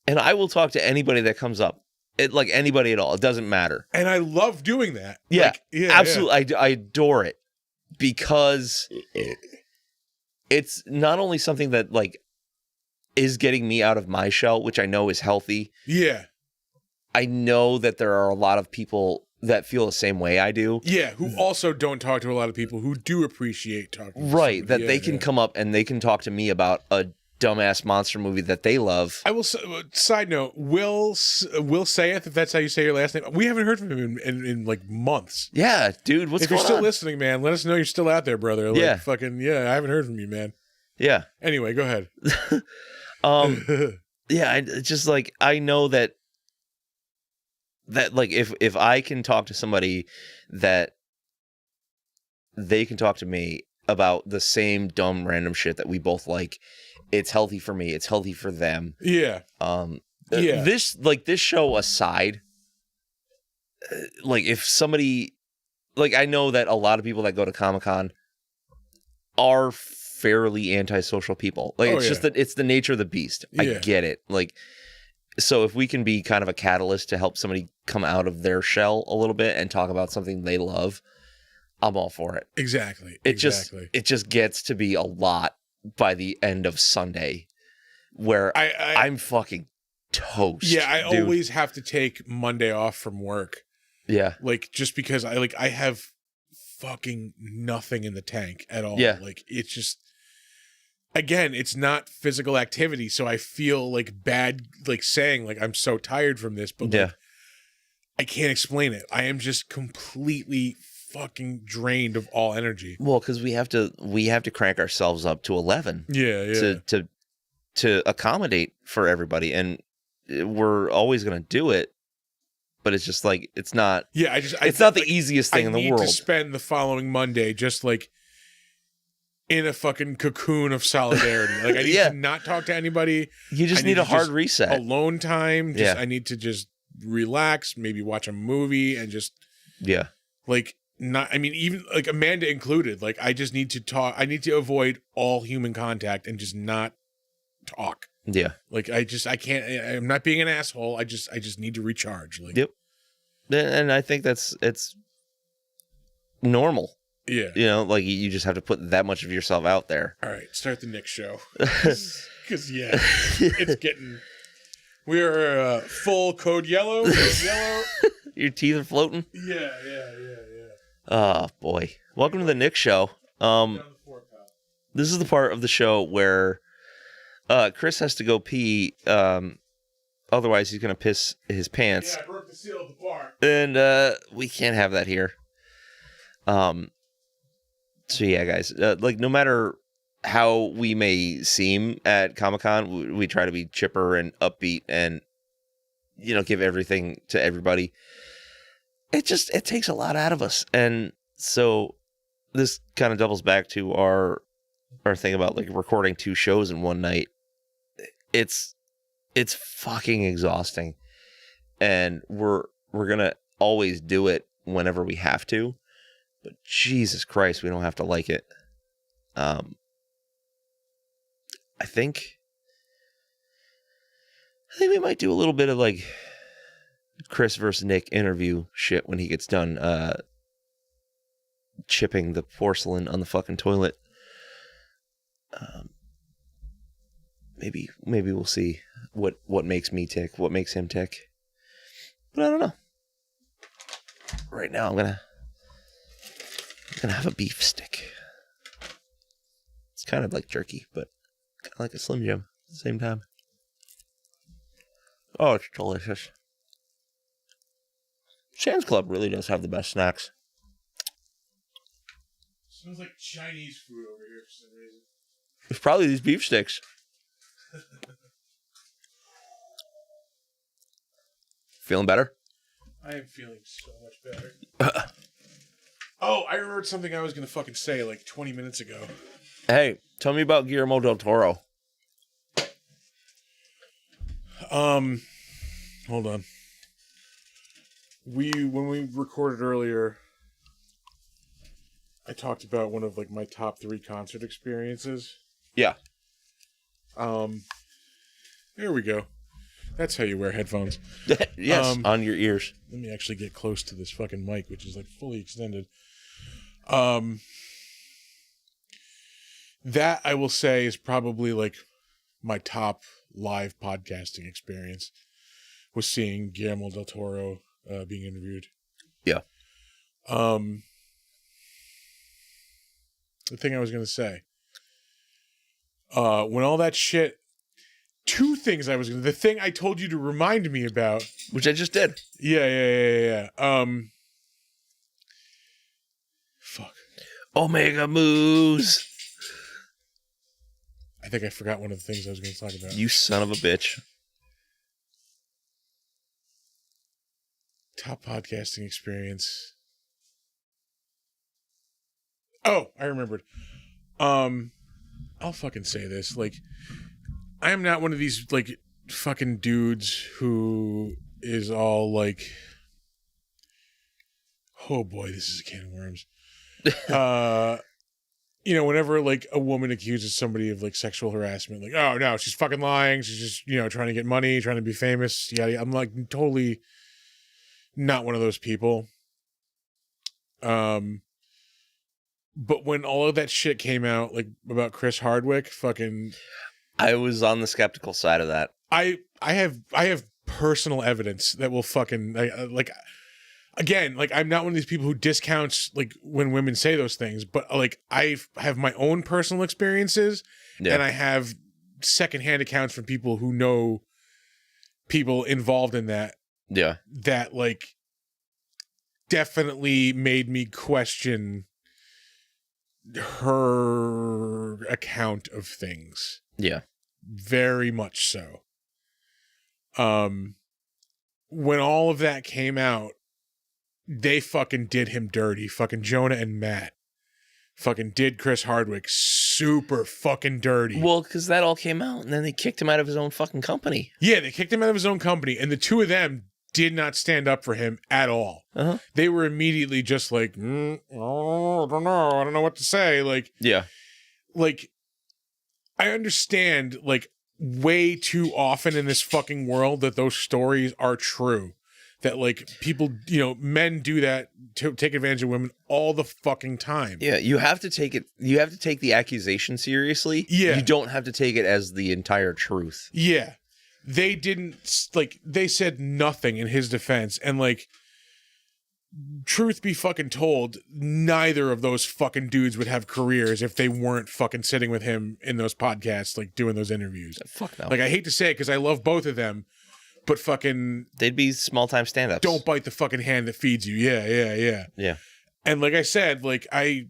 and I will talk to anybody that comes up. Like, anybody at all. It doesn't matter. And I love doing that. Yeah, like, absolutely. Yeah. I adore it because it's not only something that, like, is getting me out of my shell, which I know is healthy. Yeah. I know that there are a lot of people that feel the same way I do. Yeah, who also don't talk to a lot of people who do appreciate talking to right, that they can come up and they can talk to me about a dumbass monster movie that they love. I will side note, Will Saith, if that's how you say your last name, we haven't heard from him in like months. Yeah, dude, what's going on? If you're still listening, man, let us know you're still out there, brother. Like, yeah. I haven't heard from you, man. Yeah. Anyway, go ahead. Yeah, just like I know that like if I can talk to somebody that they can talk to me about the same dumb random shit that we both like, it's healthy for me, it's healthy for them. Yeah. This show aside, like if somebody, like I know that a lot of people that go to Comic-Con are fairly antisocial people. Like it's just that it's the nature of the beast. I get it. Like, so if we can be kind of a catalyst to help somebody come out of their shell a little bit and talk about something they love, I'm all for it. Exactly. It just gets to be a lot by the end of Sunday where I'm fucking toast. Yeah, I always have to take Monday off from work. Yeah. Like just because I have fucking nothing in the tank at all. Yeah. Like it's just, again, it's not physical activity, so I feel like bad, like saying like I'm so tired from this, but like, I can't explain it. I am just completely fucking drained of all energy. Well, because we have to crank ourselves up to 11. Yeah. To accommodate for everybody, and we're always gonna do it. But it's just like it's not. Yeah, it's not the easiest thing in the world. I need to spend the following Monday just like in a fucking cocoon of solidarity. Like I need to not talk to anybody. You just need a hard reset. Alone time. I need to just relax, maybe watch a movie and just like not, I mean, even like Amanda included, like I just need to talk. I need to avoid all human contact and just not talk. Yeah. Like I can't, I'm not being an asshole. I just need to recharge. Like, Yep. And I think it's normal. Yeah. You know, like you just have to put that much of yourself out there. All right. Start the Nick show. Cause yeah, it's getting, we are full code yellow. Code yellow. Your teeth are floating. Yeah. Oh boy. Welcome to the Nick show. This is the part of the show where Chris has to go pee. Otherwise, he's gonna piss his pants. Yeah, I broke the seal of the bar. And we can't have that here. So yeah, guys. Like no matter how we may seem at Comic-Con, we try to be chipper and upbeat, and give everything to everybody. It takes a lot out of us, and so this kind of doubles back to our thing about like recording 2 shows in one night. It's fucking exhausting, and we're gonna always do it whenever we have to, but Jesus Christ, we don't have to like it. I think we might do a little bit of like Chris versus Nick interview shit when he gets done chipping the porcelain on the fucking toilet. Maybe we'll see what makes me tick, what makes him tick. But I don't know. Right now I'm gonna have a beef stick. It's kind of like jerky, but kind of like a Slim Jim at the same time. Oh, it's delicious. Sam's Club really does have the best snacks. Smells like Chinese food over here for some reason. It's probably these beef sticks. Feeling better? I am feeling so much better. Oh, I remembered something I was going to fucking say like 20 minutes ago. Hey, tell me about Guillermo del Toro. Hold on. When we recorded earlier, I talked about one of like my top 3 concert experiences. Yeah. There we go. That's how you wear headphones. Yes, on your ears. Let me actually get close to this fucking mic, which is like fully extended. That I will say is probably like my top live podcasting experience, was seeing Guillermo del Toro being interviewed. Yeah. The thing I was going to say, when all that shit, 2 things the thing I told you to remind me about, Which I just did. Yeah. Fuck. Omega Moose. I think I forgot one of the things I was going to talk about. You son of a bitch. Top podcasting experience. Oh, I remembered. I'll fucking say this. Like, I am not one of these, like, fucking dudes who is all, like, oh boy, this is a can of worms. Whenever, like, a woman accuses somebody of, like, sexual harassment, like, oh, no, she's fucking lying. She's just, trying to get money, trying to be famous. Yeah, I'm, like, totally not one of those people. But when all of that shit came out, like, about Chris Hardwick, fucking... I was on the skeptical side of that. I have personal evidence that will fucking... Again, like, I'm not one of these people who discounts, like, when women say those things, but, like, I have my own personal experiences, and I have secondhand accounts from people who know people involved in that. Yeah. That, like, definitely made me question her account of things. Yeah. Very much so. When all of that came out, they fucking did him dirty. Fucking Jonah and Matt fucking did Chris Hardwick super fucking dirty. Well, because that all came out, and then they kicked him out of his own fucking company. Yeah, they kicked him out of his own company, and the 2 of them did not stand up for him at all. Uh-huh. They were immediately just like, oh, I don't know what to say. Like, Yeah. Like, I understand, like, way too often in this fucking world that those stories are true. That, like, people, men do that to take advantage of women all the fucking time. Yeah, you have to take it. You have to take the accusation seriously. Yeah. You don't have to take it as the entire truth. Yeah. They didn't, like, they said nothing in his defense. And, like, truth be fucking told, neither of those fucking dudes would have careers if they weren't fucking sitting with him in those podcasts, like, doing those interviews. Fuck no. Like, I hate to say it because I love both of them, but fucking... They'd be small-time stand-ups. Don't bite the fucking hand that feeds you. Yeah. Yeah. And like I said, like, I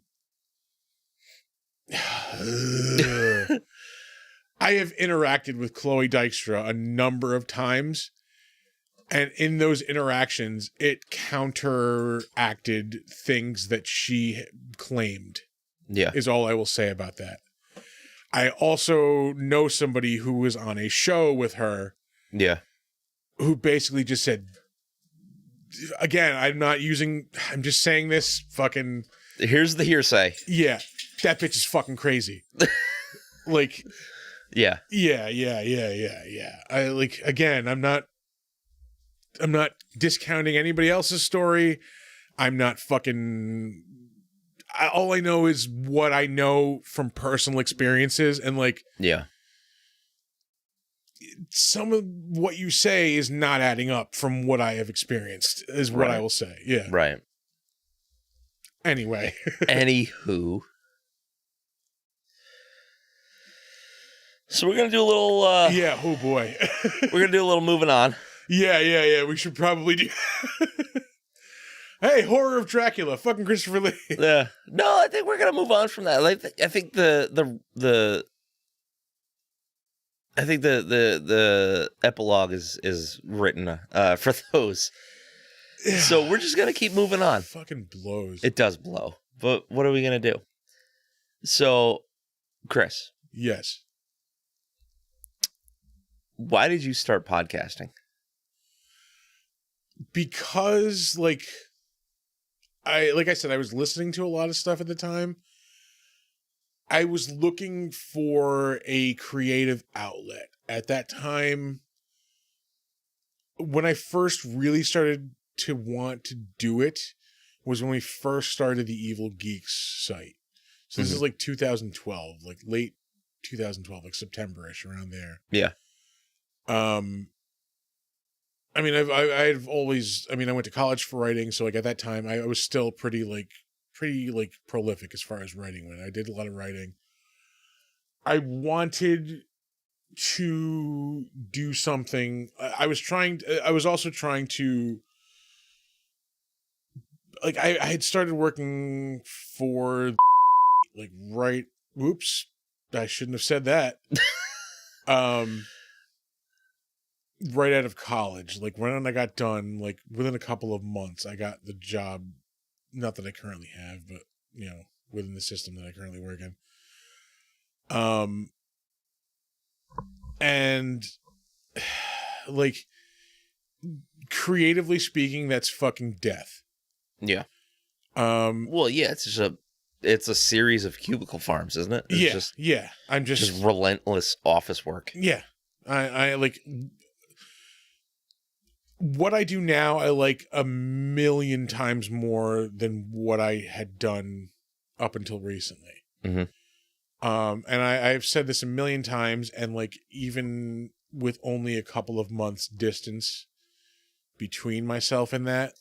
have interacted with Chloe Dykstra a number of times, and in those interactions, it counteracted things that she claimed. Yeah. Is all I will say about that. I also know somebody who was on a show with her. Yeah. Who basically just said, again, I'm just saying this fucking... Here's the hearsay. Yeah, that bitch is fucking crazy. Like... Yeah. Yeah. I, like, again, I'm not discounting anybody else's story. I'm not fucking... all I know is what I know from personal experiences, and, like... Yeah. Some of what you say is not adding up from what I have experienced, is what I will say. Yeah. Right. Anyway. Anywho. So we're going to do a little... yeah, oh boy. We're going to do a little moving on. Yeah. We should probably do... Hey, Horror of Dracula, fucking Christopher Lee. Yeah. No, I think we're going to move on from that. I think the epilogue is written for those. Yeah. So we're just going to keep moving on. It fucking blows. It does blow. But what are we going to do? So, Chris. Yes. Why did you start podcasting? Because, like I said, I was listening to a lot of stuff at the time. I was looking for a creative outlet. At that time, when I first really started to want to do it, was when we first started the Evil Geeks site. So this is like 2012, like late 2012, like September-ish, around there. Yeah. I mean, I've always, I went to college for writing, so, like, at that time, I was still pretty prolific as far as writing went. I did a lot of writing. I wanted to do something. I was also trying to, like, I had started working for, like, whoops, I shouldn't have said that. Right out of college, like, when I got done, like, within a couple of months, I got the job, not that I currently have, but, within the system that I currently work in. And, like, creatively speaking, that's fucking death. Yeah. Well, yeah, it's a series of cubicle farms, isn't it? It's yeah. I'm just relentless office work. Yeah. I like... What I do now, I like a million times more than what I had done up until recently. Mm-hmm. And I've said this a million times, and, like, even with only a couple of months distance between myself and that,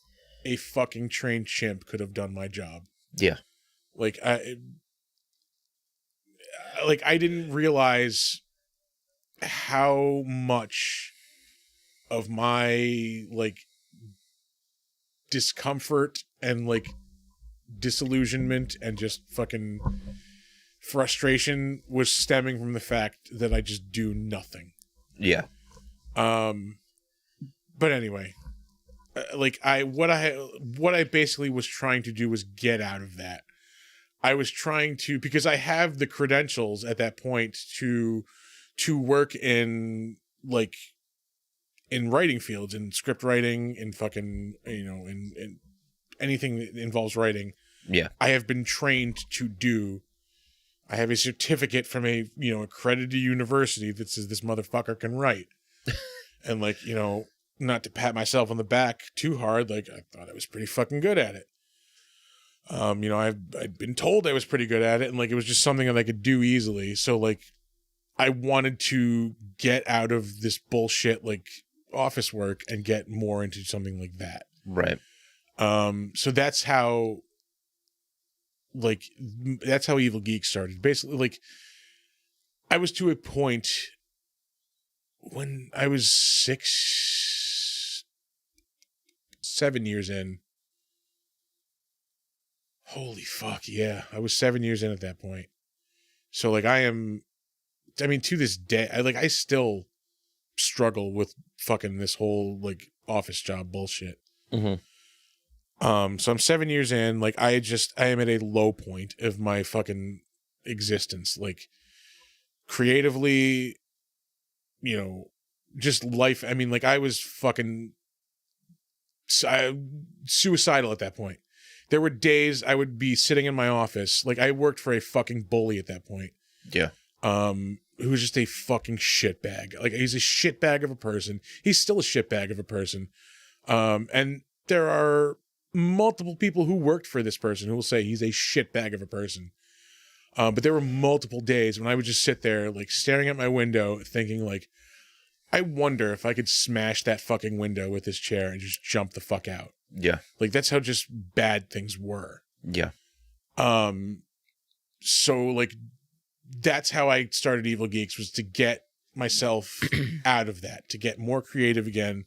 a fucking trained chimp could have done my job. Yeah. Like, I didn't realize how much of my, like, discomfort and, like, disillusionment and just fucking frustration was stemming from the fact that I just do nothing. Yeah. But anyway, like, what I basically was trying to do was get out of that. I was trying to, because I have the credentials at that point to work in, like, in writing fields, in script writing, in fucking, in anything that involves writing. Yeah. I have been trained to do. I have a certificate from a, accredited university that says this motherfucker can write. And like, not to pat myself on the back too hard, like I thought I was pretty fucking good at it. I'd been told I was pretty good at it, and like it was just something that I could do easily. So like I wanted to get out of this bullshit like office work and get more into something like that. Right. So that's how Evil Geek started. Basically, like I was to a point when I was 7 years in. Holy fuck, yeah. I was 7 years in at that point. So like to this day, I still struggle with fucking this whole like office job bullshit. Mm-hmm. So I'm 7 years in, like I am at a low point of my fucking existence. Like creatively, just life. I mean, like I was fucking suicidal at that point. There were days I would be sitting in my office. Like I worked for a fucking bully at that point. Yeah. Who was just a fucking shitbag. Like he's a shitbag of a person. He's still a shitbag of a person. And there are multiple people who worked for this person who will say he's a shitbag of a person. But there were multiple days when I would just sit there like staring at my window thinking like, I wonder if I could smash that fucking window with this chair and just jump the fuck out. Yeah. Like that's how just bad things were. Yeah. So like that's how I started Evil Geeks, was to get myself out of that, to get more creative again,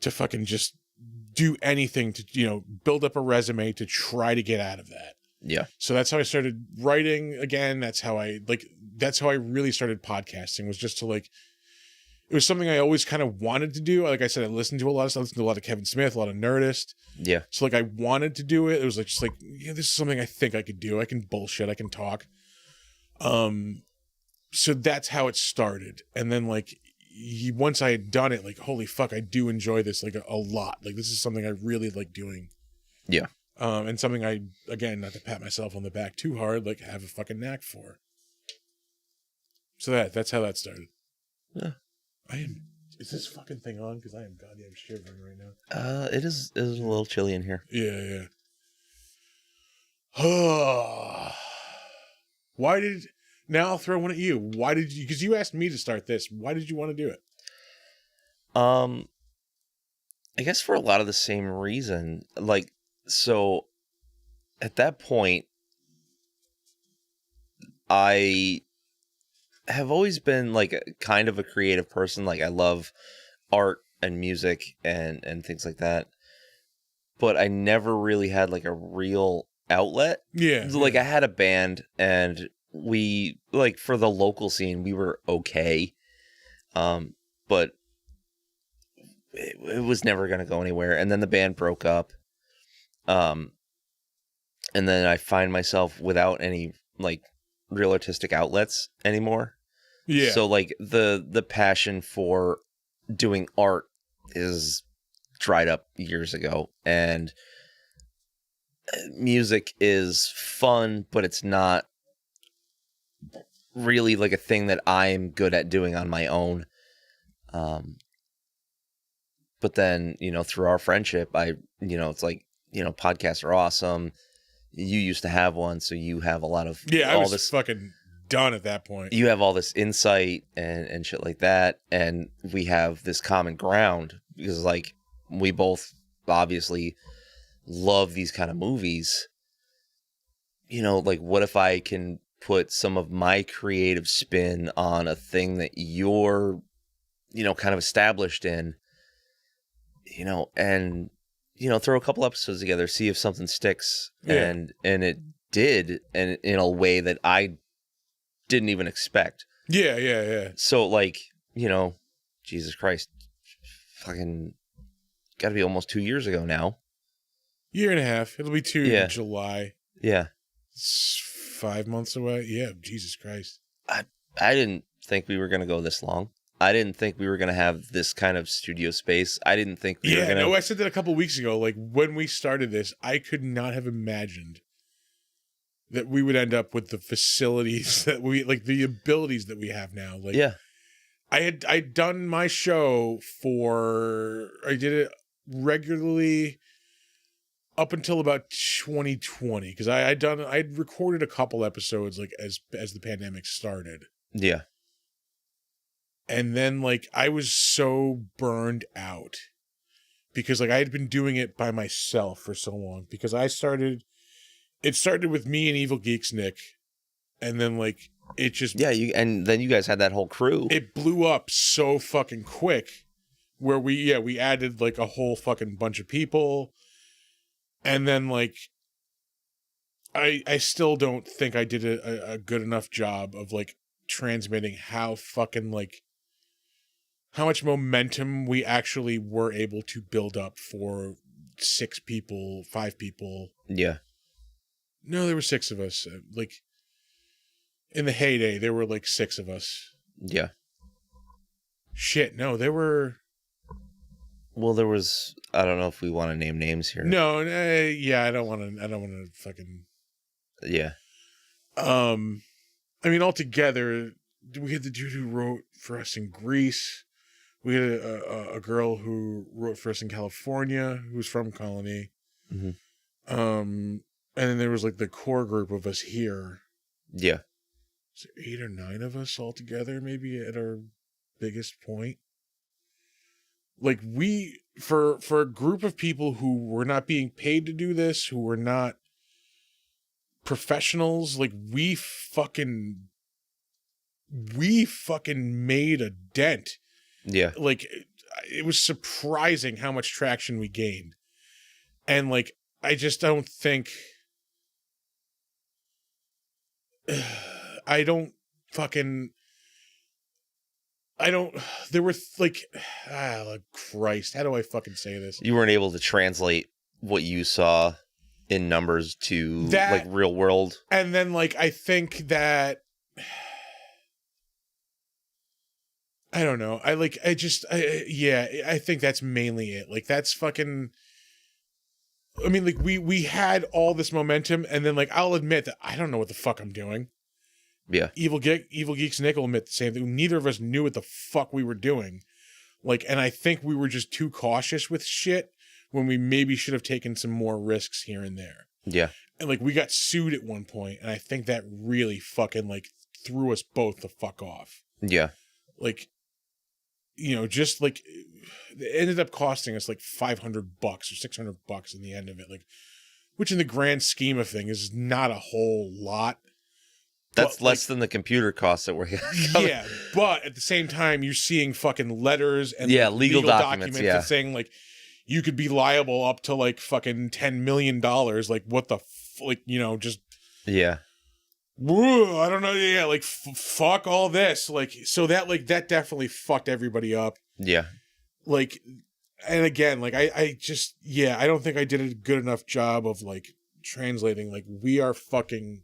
to fucking just do anything to, build up a resume to try to get out of that. Yeah. So that's how I started writing again. That's how I really started podcasting, was just to like, it was something I always kind of wanted to do. Like I said, I listened to a lot of stuff. I listened to a lot of Kevin Smith, a lot of Nerdist. Yeah. So like I wanted to do it. It was like, just like, this is something I think I could do. I can bullshit. I can talk. So that's how it started. And then like, once I had done it, like, holy fuck, I do enjoy this like a lot. Like this is something I really like doing. Yeah. And something I, again, not to pat myself on the back too hard, like have a fucking knack for. So that's how that started. Yeah. Is this fucking thing on? Because I am goddamn shivering right now. It is a little chilly in here. Yeah. Now I'll throw one at you. Why did you, because you asked me to start this. Why did you want to do it? I guess for a lot of the same reason. Like, so at that point, I have always been like kind of a creative person. Like I love art and music and things like that. But I never really had like a real outlet. Yeah. So, like I had a band, and we, like, for the local scene, we were okay. But it was never going to go anywhere. And then the band broke up. And then I find myself without any like real artistic outlets anymore. Yeah. So like the passion for doing art is dried up years ago, and music is fun, but it's not really like a thing that I'm good at doing on my own. But then, through our friendship, it's like, podcasts are awesome. You used to have one, so you have a lot of I was fucking done at that point. You have all this insight and shit like that, and we have this common ground because like we both obviously love these kind of movies. Like what if I can put some of my creative spin on a thing that you're kind of established in, and throw a couple episodes together, see if something sticks. Yeah. And it did, and in a way that I didn't even expect. Yeah. So like, Jesus Christ, fucking gotta be almost 2 years ago now. Year and a half. It'll be 2 in July. Yeah. It's 5 months away. Yeah, Jesus Christ. I didn't think we were gonna go this long. I didn't think we were going to have this kind of studio space. I didn't think we were going to... no, I said that a couple weeks ago. Like, when we started this, I could not have imagined that we would end up with the facilities that we, like, the abilities that we have now. Like, Yeah. I'd done my show I did it regularly up until about 2020, because I'd recorded a couple episodes, like, as the pandemic started. Yeah. And then, like, I was so burned out because, like, I had been doing it by myself for so long, because it started with me and Evil Geeks Nick. And then, like, it just... Yeah, and then you guys had that whole crew. It blew up so fucking quick, where we added, like, a whole fucking bunch of people. And then, like, I still don't think I did a good enough job of, like, transmitting how fucking, like, how much momentum we actually were able to build up for 6 people, 5 people. Yeah. No, there were 6 of us. Like, in the heyday, there were, like, 6 of us. Yeah. Shit, no, there were... Well, there was... I don't know if we want to name names here. No, yeah, I don't want to fucking... Yeah. I mean, altogether, we had the dude who wrote for us in Greece. We had a girl who wrote for us in California, who was from Colony. Mm-hmm. And then there was, like, the core group of us here. Yeah. So 8 or 9 of us all together, maybe, at our biggest point. Like, for a group of people who were not being paid to do this, who were not professionals, like, we fucking made a dent. Yeah. Like, it was surprising how much traction we gained. And, like, I just don't think... there were, like... Christ, how do I fucking say this? You weren't able to translate what you saw in numbers to, like, real world. And then, like, I think that... I don't know. I think that's mainly it. Like, that's fucking... I mean, like, we had all this momentum, and then, like, I'll admit that I don't know what the fuck I'm doing. Yeah. Evil Geeks Nick will admit the same thing. Neither of us knew what the fuck we were doing. Like, and I think we were just too cautious with shit when we maybe should have taken some more risks here and there. Yeah. And, like, we got sued at one point, and I think that really fucking, like, threw us both the fuck off. Yeah. Like, you know, just, like, it ended up costing us, like, $500 or $600 in the end of it. Like, which in the grand scheme of things is not a whole lot. That's less than the computer costs that we're getting. Yeah, but at the same time, you're seeing fucking letters and legal documents that saying, like, you could be liable up to, like, fucking $10 million. Like, what the like, you know, just... Yeah. Woo, I don't know. Yeah, like, fuck all this. Like, so that, like, that definitely fucked everybody up. Yeah. Like, and again, like, I just, yeah, I don't think I did a good enough job of, like, translating. Like, we are fucking...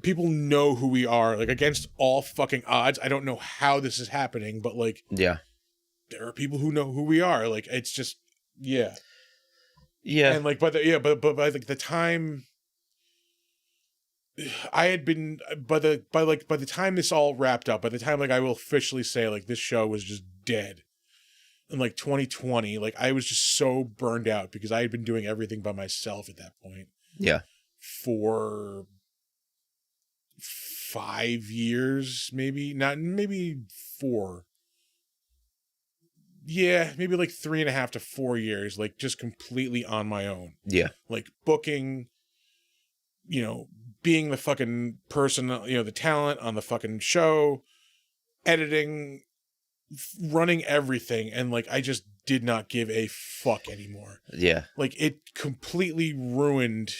People know who we are, like, against all fucking odds. I don't know how this is happening, but, like, yeah, there are people who know who we are. Like, it's just, yeah, yeah, and, like, but by like the time I had been, by the time this all wrapped up, by the time, like, I will officially say, like, this show was just dead in, like, 2020, like, I was just so burned out because I had been doing everything by myself at that point. Yeah, for 5 years, maybe 4. Yeah, maybe like 3.5 to 4 years, like, just completely on my own. Yeah. Like, booking, you know, being the fucking person, you know, the talent on the fucking show, editing, running everything. And, like, I just did not give a fuck anymore. Yeah. Like, it completely ruined,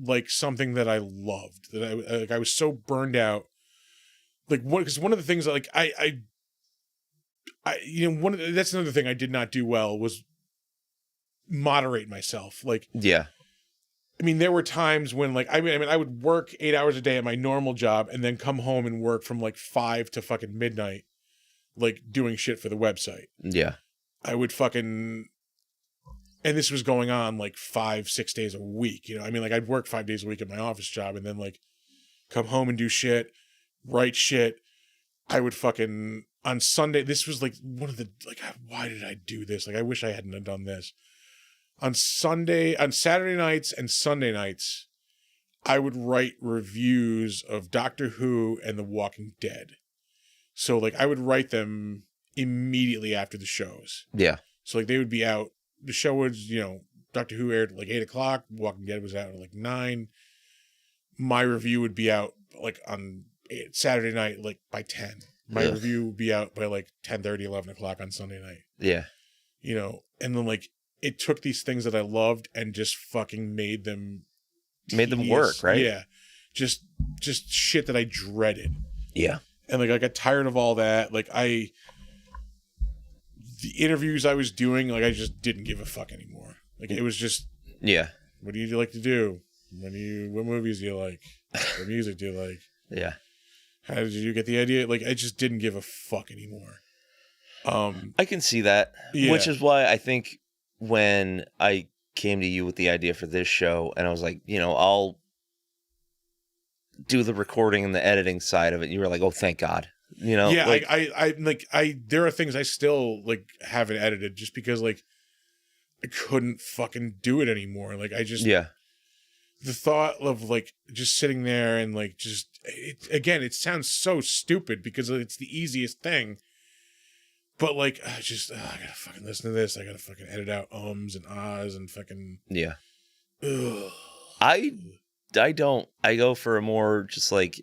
like, something that I loved, that I was so burned out. Like, because one of the things, like, I you know, that's another thing I did not do well was moderate myself. Like, yeah, I mean, there were times when, like, I mean, I would work 8 hours a day at my normal job and then come home and work from, like, 5 to fucking midnight like doing shit for the website. Yeah. I would fucking, and this was going on like 5-6 days a week. You know, I mean, like I'd work 5 days a week at my office job and then like come home and do shit, write shit. I would fucking, on Sunday, this was like one of the, like, why did I do this? Like, I wish I hadn't done this. On Saturday nights and Sunday nights, I would write reviews of Doctor Who and The Walking Dead. So, like, I would write them immediately after the shows. Yeah. So, like, they would be out. The show was, Doctor Who aired at like 8 o'clock. Walking Dead was out at like 9. My review would be out, like, on Saturday night, like, by 10. My review would be out by, like, 10:30, 11 o'clock on Sunday night. Yeah. And then, like, it took these things that I loved and just fucking made them work, right? Yeah. Just shit that I dreaded. Yeah. And, like, I got tired of all that. Like, the interviews I was doing, like, I just didn't give a fuck anymore. Like, it was just, yeah. What do you like to do? What movies do you like? What music do you like? Yeah. How did you get the idea? Like, I just didn't give a fuck anymore. I can see that, which is why I think when I came to you with the idea for this show, and I was like, I'll do the recording and the editing side of it. You were like, oh, thank God. Yeah, like, I there are things I still like haven't edited just because like I couldn't fucking do it anymore. Like I just the thought of like just sitting there and like it sounds so stupid because it's the easiest thing. But like I gotta fucking listen to this. I gotta fucking edit out ums and ahs and fucking ugh. I don't. I go for a more just like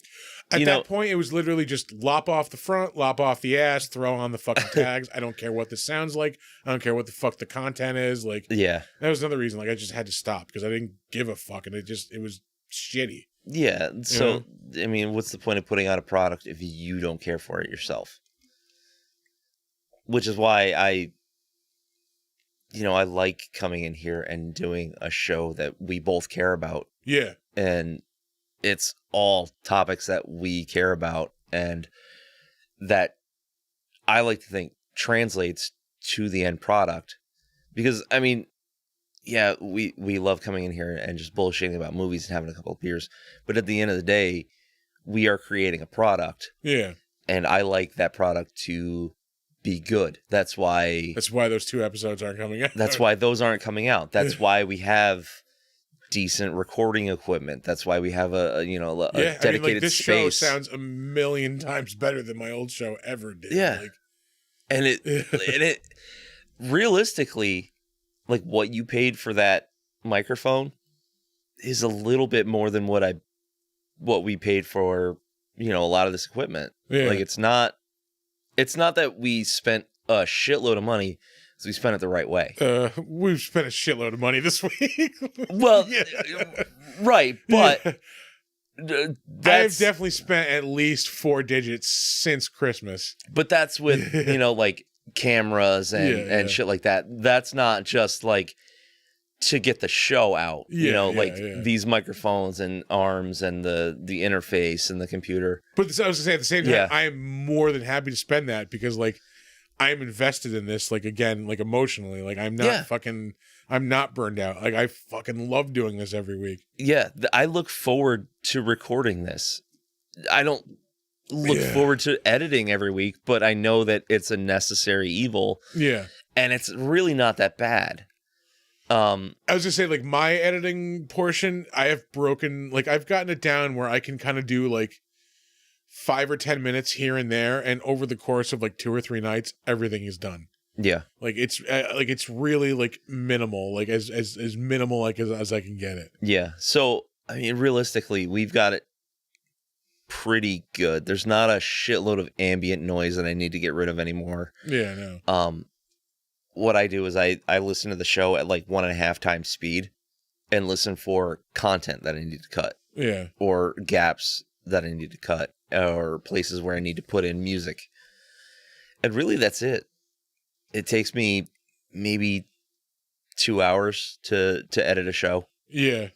at that point it was literally just lop off the front, lop off the ass, throw on the fucking tags. I don't care what this sounds like. I don't care what the fuck the content is. Like that was another reason. Like I just had to stop because I didn't give a fuck and it was shitty. Yeah. So I mean, what's the point of putting out a product if you don't care for it yourself? Which is why I like coming in here and doing a show that we both care about. Yeah. And it's all topics that we care about and that I like to think translates to the end product. Because, I mean, yeah, we love coming in here and just bullshitting about movies and having a couple of beers. But at the end of the day, we are creating a product. Yeah. And I like that product to be good. That's why those 2 episodes aren't coming out. That's why those aren't coming out. That's why we have decent recording equipment. That's why we have a dedicated this space. Show sounds a million times better than my old show ever did. Yeah. And it realistically, like what you paid for that microphone is a little bit more than what we paid for, a lot of this equipment. Yeah. Like it's not that we spent a shitload of money, so we spent it the right way. We've spent a shitload of money this week. Well, right, but I've definitely spent at least 4 digits since Christmas. But that's with, like cameras and shit like that. That's not just like to get the show out, these microphones and arms and the interface and the computer. But I was gonna say at the same time, I am more than happy to spend that because like I'm invested in this, like again, like emotionally, like I'm not burned out. Like I fucking love doing this every week. Yeah. I look forward to recording this. I don't look forward to editing every week, but I know that it's a necessary evil. Yeah. And it's really not that bad. I was gonna say, like, my editing portion, I have broken, like, I've gotten it down where I can kind of do, like, 5 or 10 minutes here and there, and over the course of, like, 2 or 3 nights, everything is done. Yeah. Like, it's really, like, minimal, like, as minimal, like, as I can get it. Yeah. So, I mean, realistically, we've got it pretty good. There's not a shitload of ambient noise that I need to get rid of anymore. Yeah, no. What I do is I listen to the show at like 1.5 times speed and listen for content that I need to cut. Yeah. Or gaps that I need to cut or places where I need to put in music. And really that's it. It takes me maybe 2 hours to edit a show. Yeah.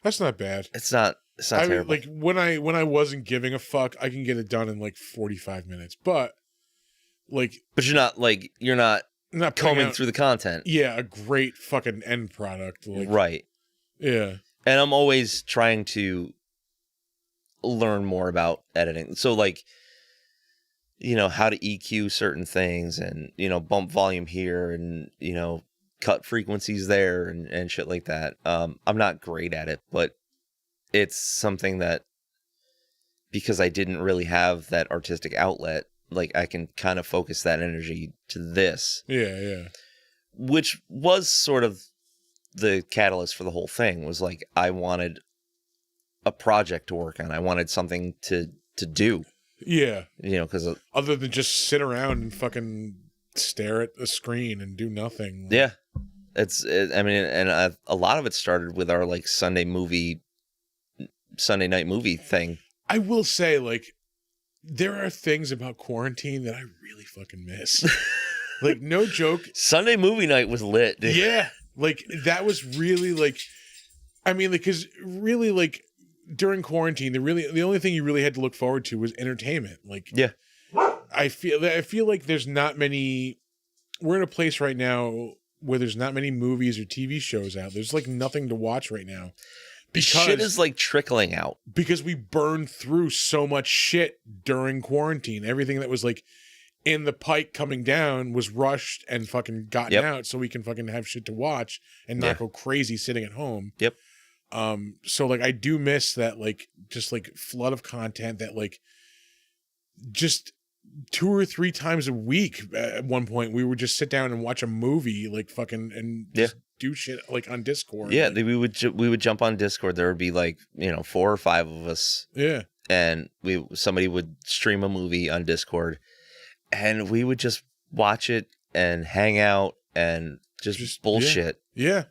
That's not bad. It's not terrible. Like when I wasn't giving a fuck, I can get it done in like 45 minutes. But like, But you're not not putting combing out, through the content. yeah, a great fucking end product. Like, Right. Yeah. And I'm always trying to learn more about editing. So like, how to EQ certain things and, bump volume here and, cut frequencies there and shit like that. I'm not great at it, but it's something that, because I didn't really have that artistic outlet, like I can kind of focus that energy to this. Yeah, yeah. Which was sort of the catalyst for the whole thing, was like I wanted a project to work on. I wanted something to do. Yeah. Because other than just sit around and fucking stare at the screen and do nothing. Yeah. A lot of it started with our like Sunday night movie thing. I will say, like, there are things about quarantine that I really fucking miss. Like, no joke. Sunday movie night was lit, dude. Yeah. Like, that was really, like, I mean, because really, like, during quarantine, the only thing you really had to look forward to was entertainment. Like, yeah. I feel like there's not many, we're in a place right now where there's not many movies or TV shows out. There's, like, nothing to watch right now. Because shit is like trickling out. Because we burned through so much shit during quarantine. Everything that was like in the pike coming down was rushed and fucking gotten out so we can fucking have shit to watch and not go crazy sitting at home. Yep. So like I do miss that like just like flood of content that like just 2 or 3 times a week at one point we would just sit down and watch a movie like fucking and just do shit like on Discord. Yeah, like, we would jump on Discord. There would be like 4 or 5 of us. Yeah, and somebody would stream a movie on Discord, and we would just watch it and hang out and just bullshit. Yeah,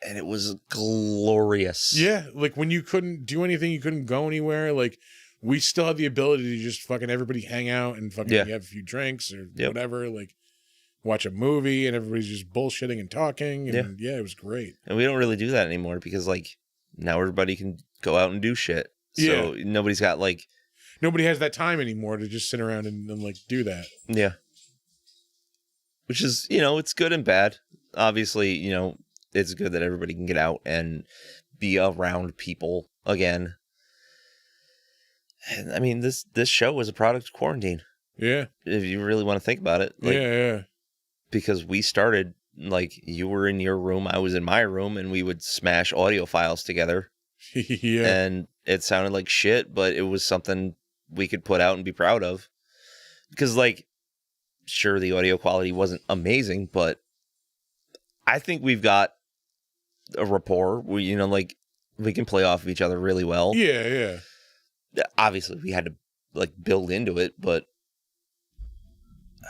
and it was glorious. Yeah, like when you couldn't do anything, you couldn't go anywhere. Like we still had the ability to just fucking everybody hang out and fucking have a few drinks or whatever. Like. Watch a movie and everybody's just bullshitting and talking and it was great. And we don't really do that anymore because like now everybody can go out and do shit. So nobody has that time anymore to just sit around and like do that. Yeah. Which is, it's good and bad. Obviously, it's good that everybody can get out and be around people again. And I mean, this show was a product of quarantine. Yeah. If you really want to think about it. Like, yeah. Because we started, like, you were in your room, I was in my room, and we would smash audio files together. Yeah. And it sounded like shit, but it was something we could put out and be proud of. Because, like, sure, the audio quality wasn't amazing, but I think we've got a rapport where, we can play off of each other really well. Yeah. Obviously, we had to, like, build into it, but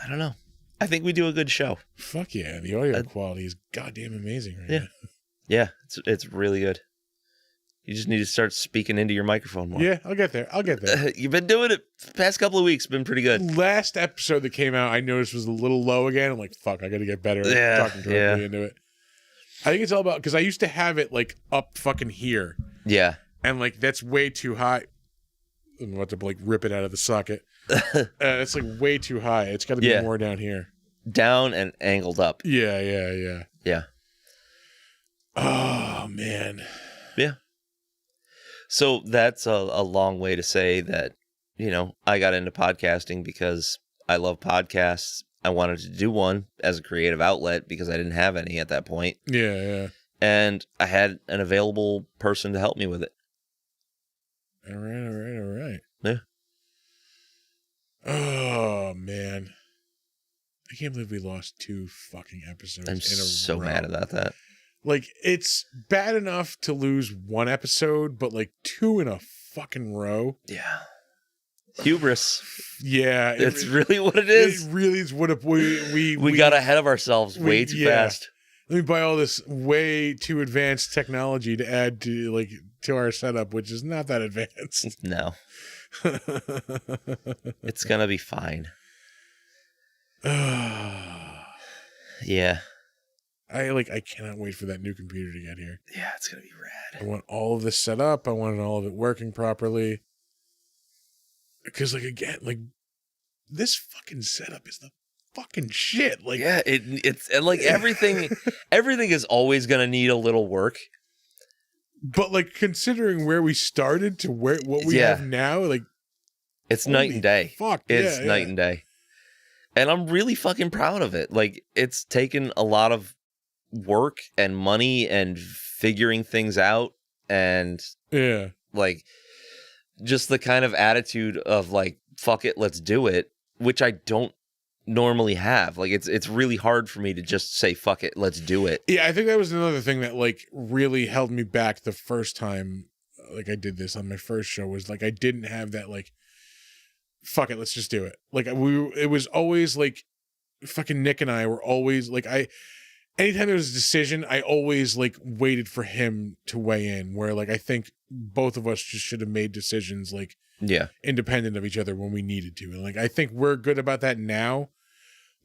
I don't know. I think we do a good show. Fuck yeah. The audio quality is goddamn amazing right now. Yeah, it's really good. You just need to start speaking into your microphone more. Yeah, I'll get there. You've been doing it the past couple of weeks. Been pretty good. Last episode that came out, I noticed was a little low again. I'm like, fuck, I got to get better at talking directly into it. I think it's all about, because I used to have it like up fucking here. Yeah. And like, that's way too high. I'm about to like rip it out of the socket. It's like way too high. It's got to be more down here. Down and angled up. Yeah. Oh, man. Yeah. So that's a long way to say that, I got into podcasting because I love podcasts. I wanted to do one as a creative outlet because I didn't have any at that point. Yeah. And I had an available person to help me with it. All right. Yeah. Oh, man. I can't believe we lost 2 fucking episodes in a row. I'm so mad about that. Like, it's bad enough to lose 1 episode, but like 2 in a fucking row. Yeah. Hubris. Yeah. It's really what it is. It really is what we got ahead of ourselves way too fast. Let me buy all this way too advanced technology to add to our setup, which is not that advanced. No. It's gonna be fine. Yeah. I cannot wait for that new computer to get here. Yeah, it's gonna be rad. I want all of this set up. I want all of it working properly. Because again, this fucking setup is the fucking shit. Like, yeah, it's and like everything is always gonna need a little work. But like considering where we started to what we have now, like it's night and day. Fuck, it's night and day. And I'm really fucking proud of it. Like, it's taken a lot of work and money and figuring things out, and like just the kind of attitude of like, fuck it, let's do it, which I don't normally have. Like, it's really hard for me to just say fuck it, let's do it. Yeah, I think that was another thing that like really held me back the first time like I did this on my first show, was like I didn't have that like fuck it, let's just do it. Like it was always like fucking Nick and I were always like anytime there was a decision, I always like waited for him to weigh in, where like I think both of us just should have made decisions like independent of each other when we needed to. And like I think we're good about that now.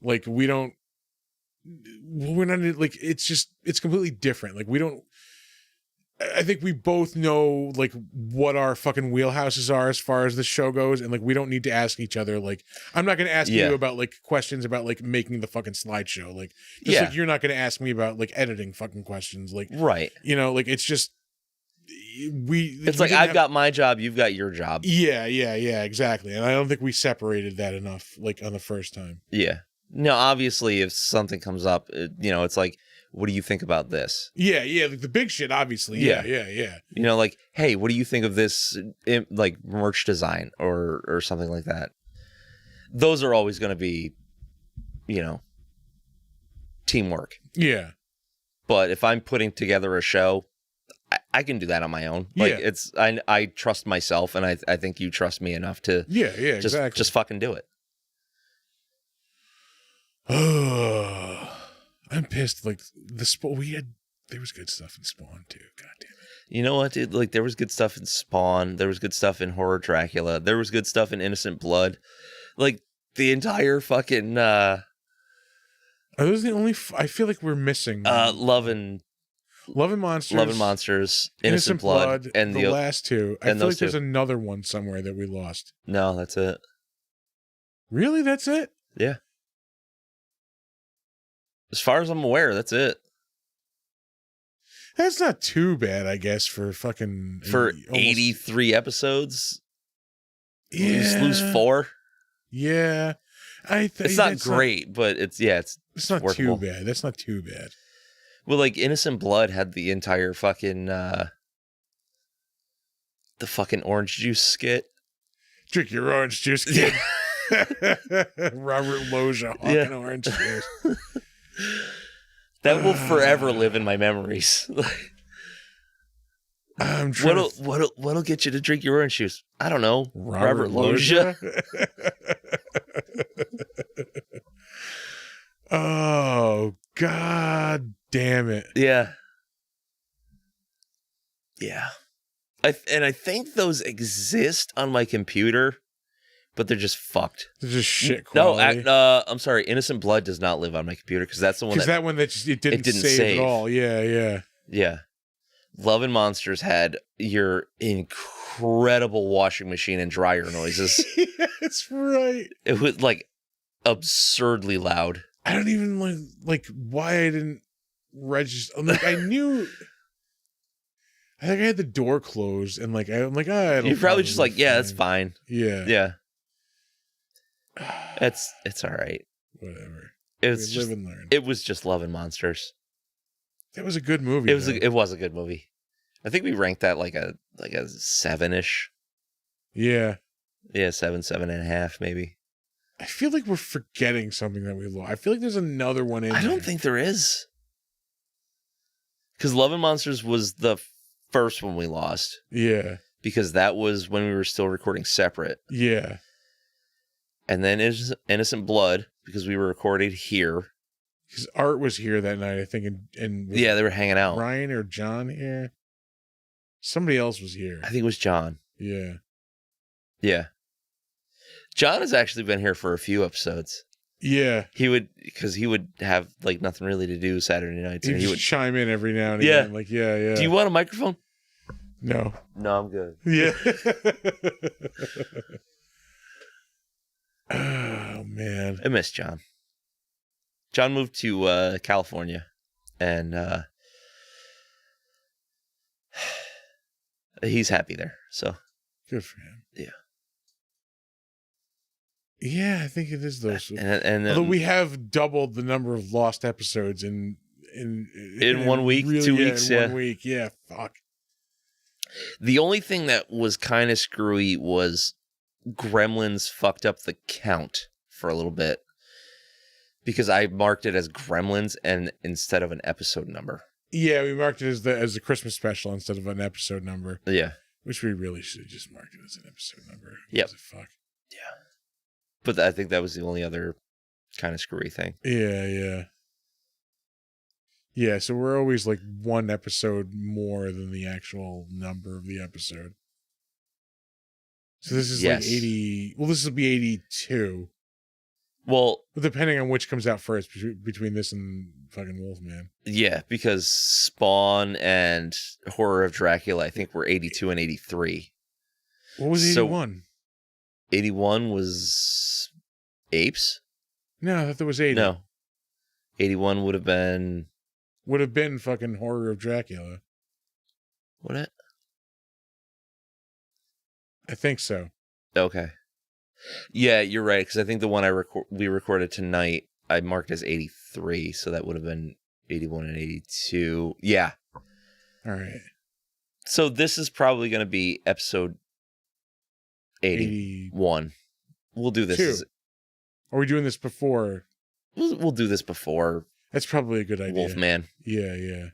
Like we're not like, it's completely different. Like I think we both know like what our fucking wheelhouses are as far as the show goes, and like we don't need to ask each other. Like I'm not going to ask you about like questions about like making the fucking slideshow. Like just like you're not going to ask me about like editing fucking questions. Like you know, like it's just it's like I've got my job, you've got your job. Yeah, exactly. And I don't think we separated that enough like on the first time. Yeah. No, obviously if something comes up, you know, it's like, what do you think about this? Yeah, like the big shit, obviously. Yeah. You know, like, hey, what do you think of this, like, merch design or something like that? Those are always going to be, you know, teamwork. Yeah. But if I'm putting together a show, I can do that on my own. Like, I trust myself, and I think you trust me enough to just fucking do it. I'm pissed. Like there was good stuff in Spawn too. God damn it. You know what, dude? Like there was good stuff in Spawn. There was good stuff in Horror of Dracula. There was good stuff in Innocent Blood. Like the entire fucking. Are those the only? I feel like we're missing. Love and Monsters. Innocent Blood, and the last two. I feel like there's another one somewhere that we lost. No, that's it. Really, that's it? Yeah. As far as I'm aware, that's it. That's not too bad, I guess, for fucking... For 83 episodes? Yeah. You just lose 4? Yeah. It's not great, but it's not workable. Too bad. That's not too bad. Well, like, Innocent Blood had the entire fucking... the fucking orange juice skit. Drink your orange juice, kid. Robert Loggia hawking orange juice. That will forever live in my memories. I'm trying what'll get you to drink your orange juice? I don't know. Robert Loggia. Oh, God damn it. Yeah. I think those exist on my computer, but they're just fucked. They're just shit quality. No, I'm sorry. Innocent Blood does not live on my computer because that's the one. Because that one that just, it didn't save at all. Yeah. Love and Monsters had your incredible washing machine and dryer noises. That's right. It was like absurdly loud. I don't even like why I didn't register. Like I knew. I think I had the door closed and like I'm like, you're probably just like, yeah, that's fine. Yeah. It's all right. Whatever. Live and learn. It was just Love and Monsters. That was a good movie. It was a good movie. I think we ranked that like a 7-ish. Yeah. Yeah, 7.5 maybe. I feel like we're forgetting something that we lost. I feel like there's another one in I don't think there is. Because Love and Monsters was the first one we lost. Yeah. Because that was when we were still recording separate. Yeah. And then Innocent Blood, because we were recorded here. Because Art was here that night, I think. And they were hanging out. Ryan or John here? Somebody else was here. I think it was John. Yeah. Yeah. John has actually been here for a few episodes. Yeah. He would have like nothing really to do Saturday nights. He would chime in every now and again. Like, yeah. Do you want a microphone? No. No, I'm good. Yeah. Oh, man. I miss John. John moved to California, and he's happy there. So good for him. Yeah. Yeah, I think it is those. And although we have doubled the number of lost episodes in 1 week, really, 2 weeks, in 1 week. Yeah, fuck. The only thing that was kind of screwy was Gremlins fucked up the count for a little bit because I marked it as Gremlins and instead of an episode number. Yeah, we marked it as a Christmas special instead of an episode number. Yeah, which we really should have just marked it as an episode number. Yep. Fuck. Yeah. But I think that was the only other kind of screwy thing. Yeah. Yeah, so we're always like one episode more than the actual number of the episode. So this is like 80. Well, this will be 82. Well, depending on which comes out first between this and fucking Wolfman. Yeah, because Spawn and Horror of Dracula, I think, were 82 and 83. What was 81? 81 was Apes? No, I thought there was 80. No. 81 would have been fucking Horror of Dracula. Would it? I think so. Okay. Yeah, you're right, because I think the one we recorded tonight, I marked as 83, so that would have been 81 and 82. Yeah. All right. So this is probably going to be episode 81. We'll do this. Are we doing this before? We'll do this before. That's probably a good idea. Wolfman. Yeah.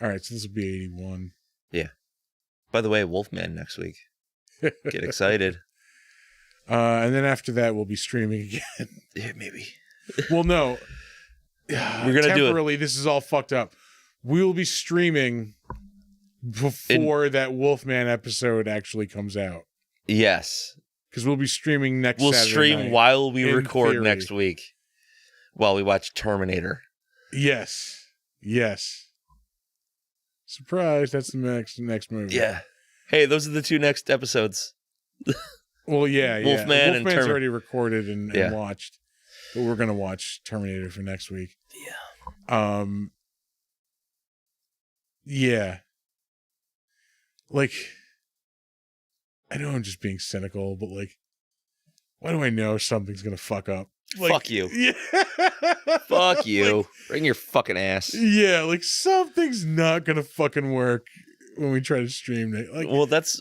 All right, so this will be 81. Yeah. By the way, Wolfman next week. Get excited. And then after that, we'll be streaming again. Yeah, maybe. Well, no. We're going to do it. This is all fucked up. We will be streaming before that Wolfman episode actually comes out. Yes. Because we'll be streaming next Saturday We'll stream night, while we record next week. While we watch Terminator. Yes. Surprise, that's the next movie. Yeah. Hey, those are the two next episodes. Well, yeah. Wolfman's already recorded and watched. But we're going to watch Terminator for next week. Yeah. Yeah. Like, I know I'm just being cynical, but like, why do I know something's going to fuck up? Like, fuck you. Yeah. Fuck you. Like, bring your fucking ass. Yeah, like something's not going to fucking work when we try to stream it. Like, well, that's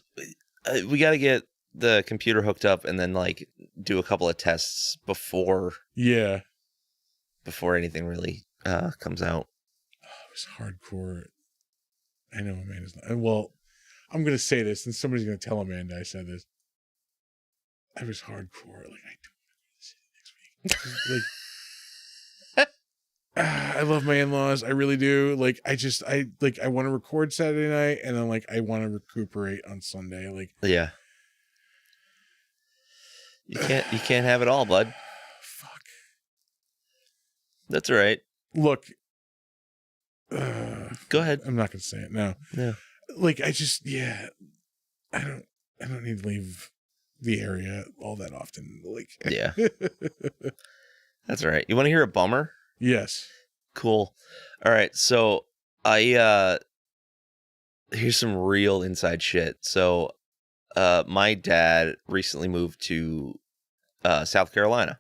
we got to get the computer hooked up and then like do a couple of tests before anything really comes out. Oh, it was hardcore. I know Amanda's not. Well, I'm going to say this and somebody's going to tell Amanda I said this. I was hardcore. Like, I don't want to go to the city next week. Like, I love my in-laws. I really do. Like, I want to record Saturday night and then like I want to recuperate on Sunday. Like, yeah. You can't have it all, bud. Fuck. That's all right. Look. Go ahead. I'm not going to say it. No. Like, I don't need to leave the area all that often. Like, yeah. That's all right. You want to hear a bummer? Yes. Cool. All right. So here's some real inside shit. So my dad recently moved to South Carolina.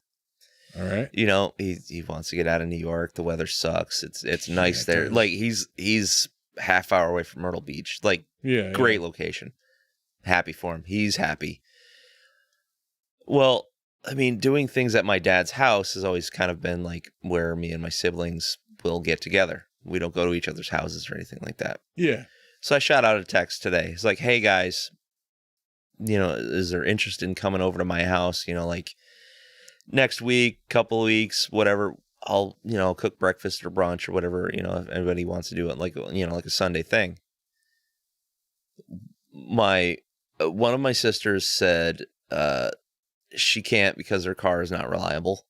All right. You know, he wants to get out of New York. The weather sucks. It's nice there. Like he's half hour away from Myrtle Beach. Like, great location. Happy for him. He's happy. Well, I mean, doing things at my dad's house has always kind of been like where me and my siblings will get together. We don't go to each other's houses or anything like that. Yeah. So I shot out a text today. It's like, hey guys, you know, is there interest in coming over to my house? You know, like next week, couple of weeks, whatever. I'll, you know, cook breakfast or brunch or whatever, you know, if anybody wants to do it, like, you know, like a Sunday thing. One of my sisters said, she can't because her car is not reliable.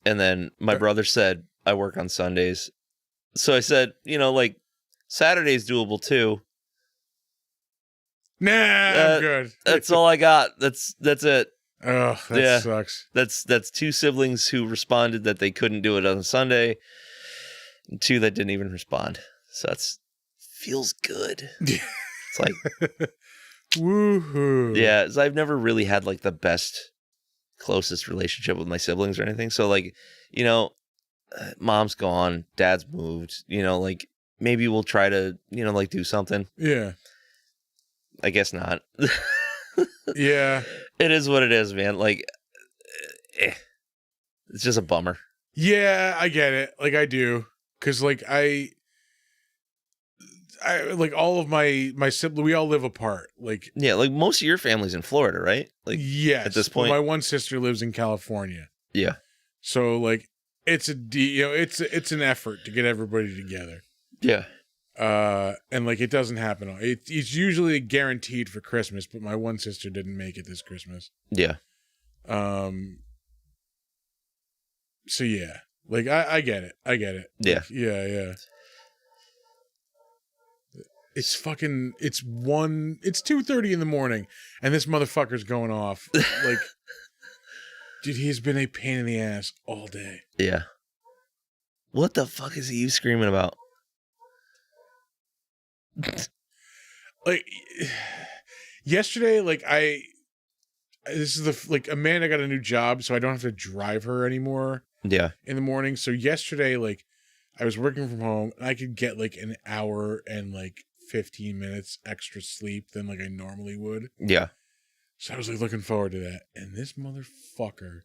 And then my brother said, I work on Sundays. So I said, you know, like Saturday's doable too. Nah, I'm good. That's all I got. That's it. Oh, that sucks. That's 2 siblings who responded that they couldn't do it on Sunday, and 2 that didn't even respond. So that's feels good. It's like woohoo. Yeah, so I've never really had like the best, closest relationship with my siblings or anything. So like, mom's gone, dad's moved, like maybe we'll try to, like do something. Yeah. I guess not. Yeah. It is what it is, man. Like, it's just a bummer. Yeah, I get it. Like I do. Cause like I like all of my siblings, we all live apart. Like, yeah, like most of your family's in Florida, right? Like, yes. At this point, my one sister lives in California. Yeah. So like, it's it's an effort to get everybody together. Yeah. And like it doesn't happen. It's usually guaranteed for Christmas, but my one sister didn't make it this Christmas. Yeah. So yeah, like I get it. Yeah. Like, yeah. It's 2:30 in the morning and this motherfucker's going off. Like, dude, he's been a pain in the ass all day. Yeah. What the fuck is he screaming about? Like yesterday, like Amanda got a new job, so I don't have to drive her anymore. Yeah. In the morning. So yesterday, like I was working from home and I could get like an hour and like 15 minutes extra sleep than like I normally would. Yeah. So I was like looking forward to that. And this motherfucker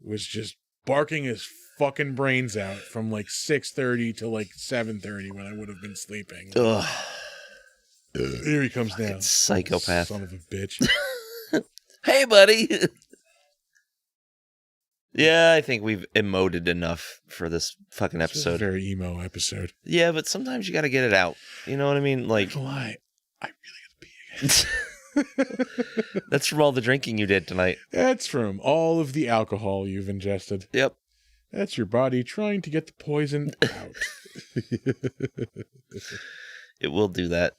was just barking his fucking brains out from like 6:30 to like 7:30 when I would have been sleeping. Ugh. Here he comes now. Psychopath. Son of a bitch. Hey, buddy. Yeah, I think we've emoted enough for this fucking episode. This is a very emo episode. Yeah, but sometimes you got to get it out. You know what I mean? Like, I really got to pee again. That's from all the drinking you did tonight. That's from all of the alcohol you've ingested. Yep. That's your body trying to get the poison out. It will do that.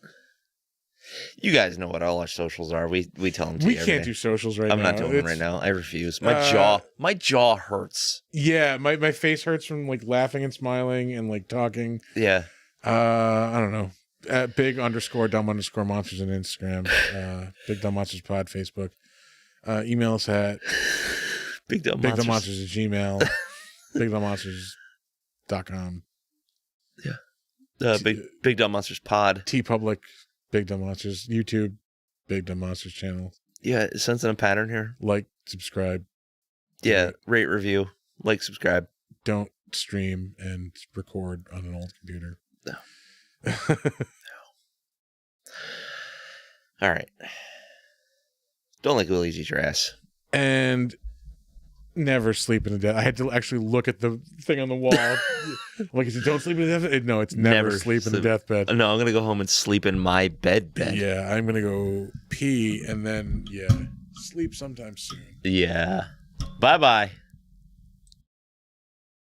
You guys know what all our socials are. We tell them to you. We can't do socials right now. I'm not doing them right now. I refuse. My jaw hurts. Yeah, my face hurts from like laughing and smiling and like talking. Yeah. I don't know. At big_dumb_monsters on Instagram. Big Dumb Monsters Pod Facebook. Email us at bigdumbmonsters@gmail. bigdumbmonsters.com. Yeah. Big Dumb Monsters Pod. TeePublic. Big Dumb Monsters. YouTube. Big Dumb Monsters channel. Yeah, sensing a pattern here. Like, subscribe. Yeah, rate, review, like, subscribe. Don't stream and record on an old computer. No. No. All right. Don't let ghoulies eat your ass. And never sleep in a death. I had to actually look at the thing on the wall. Like, is it don't sleep in a deathbed? No, it's never sleep in a deathbed. No, I'm going to go home and sleep in my bed. Yeah, I'm going to go pee and then, sleep sometime soon. Yeah. Bye-bye.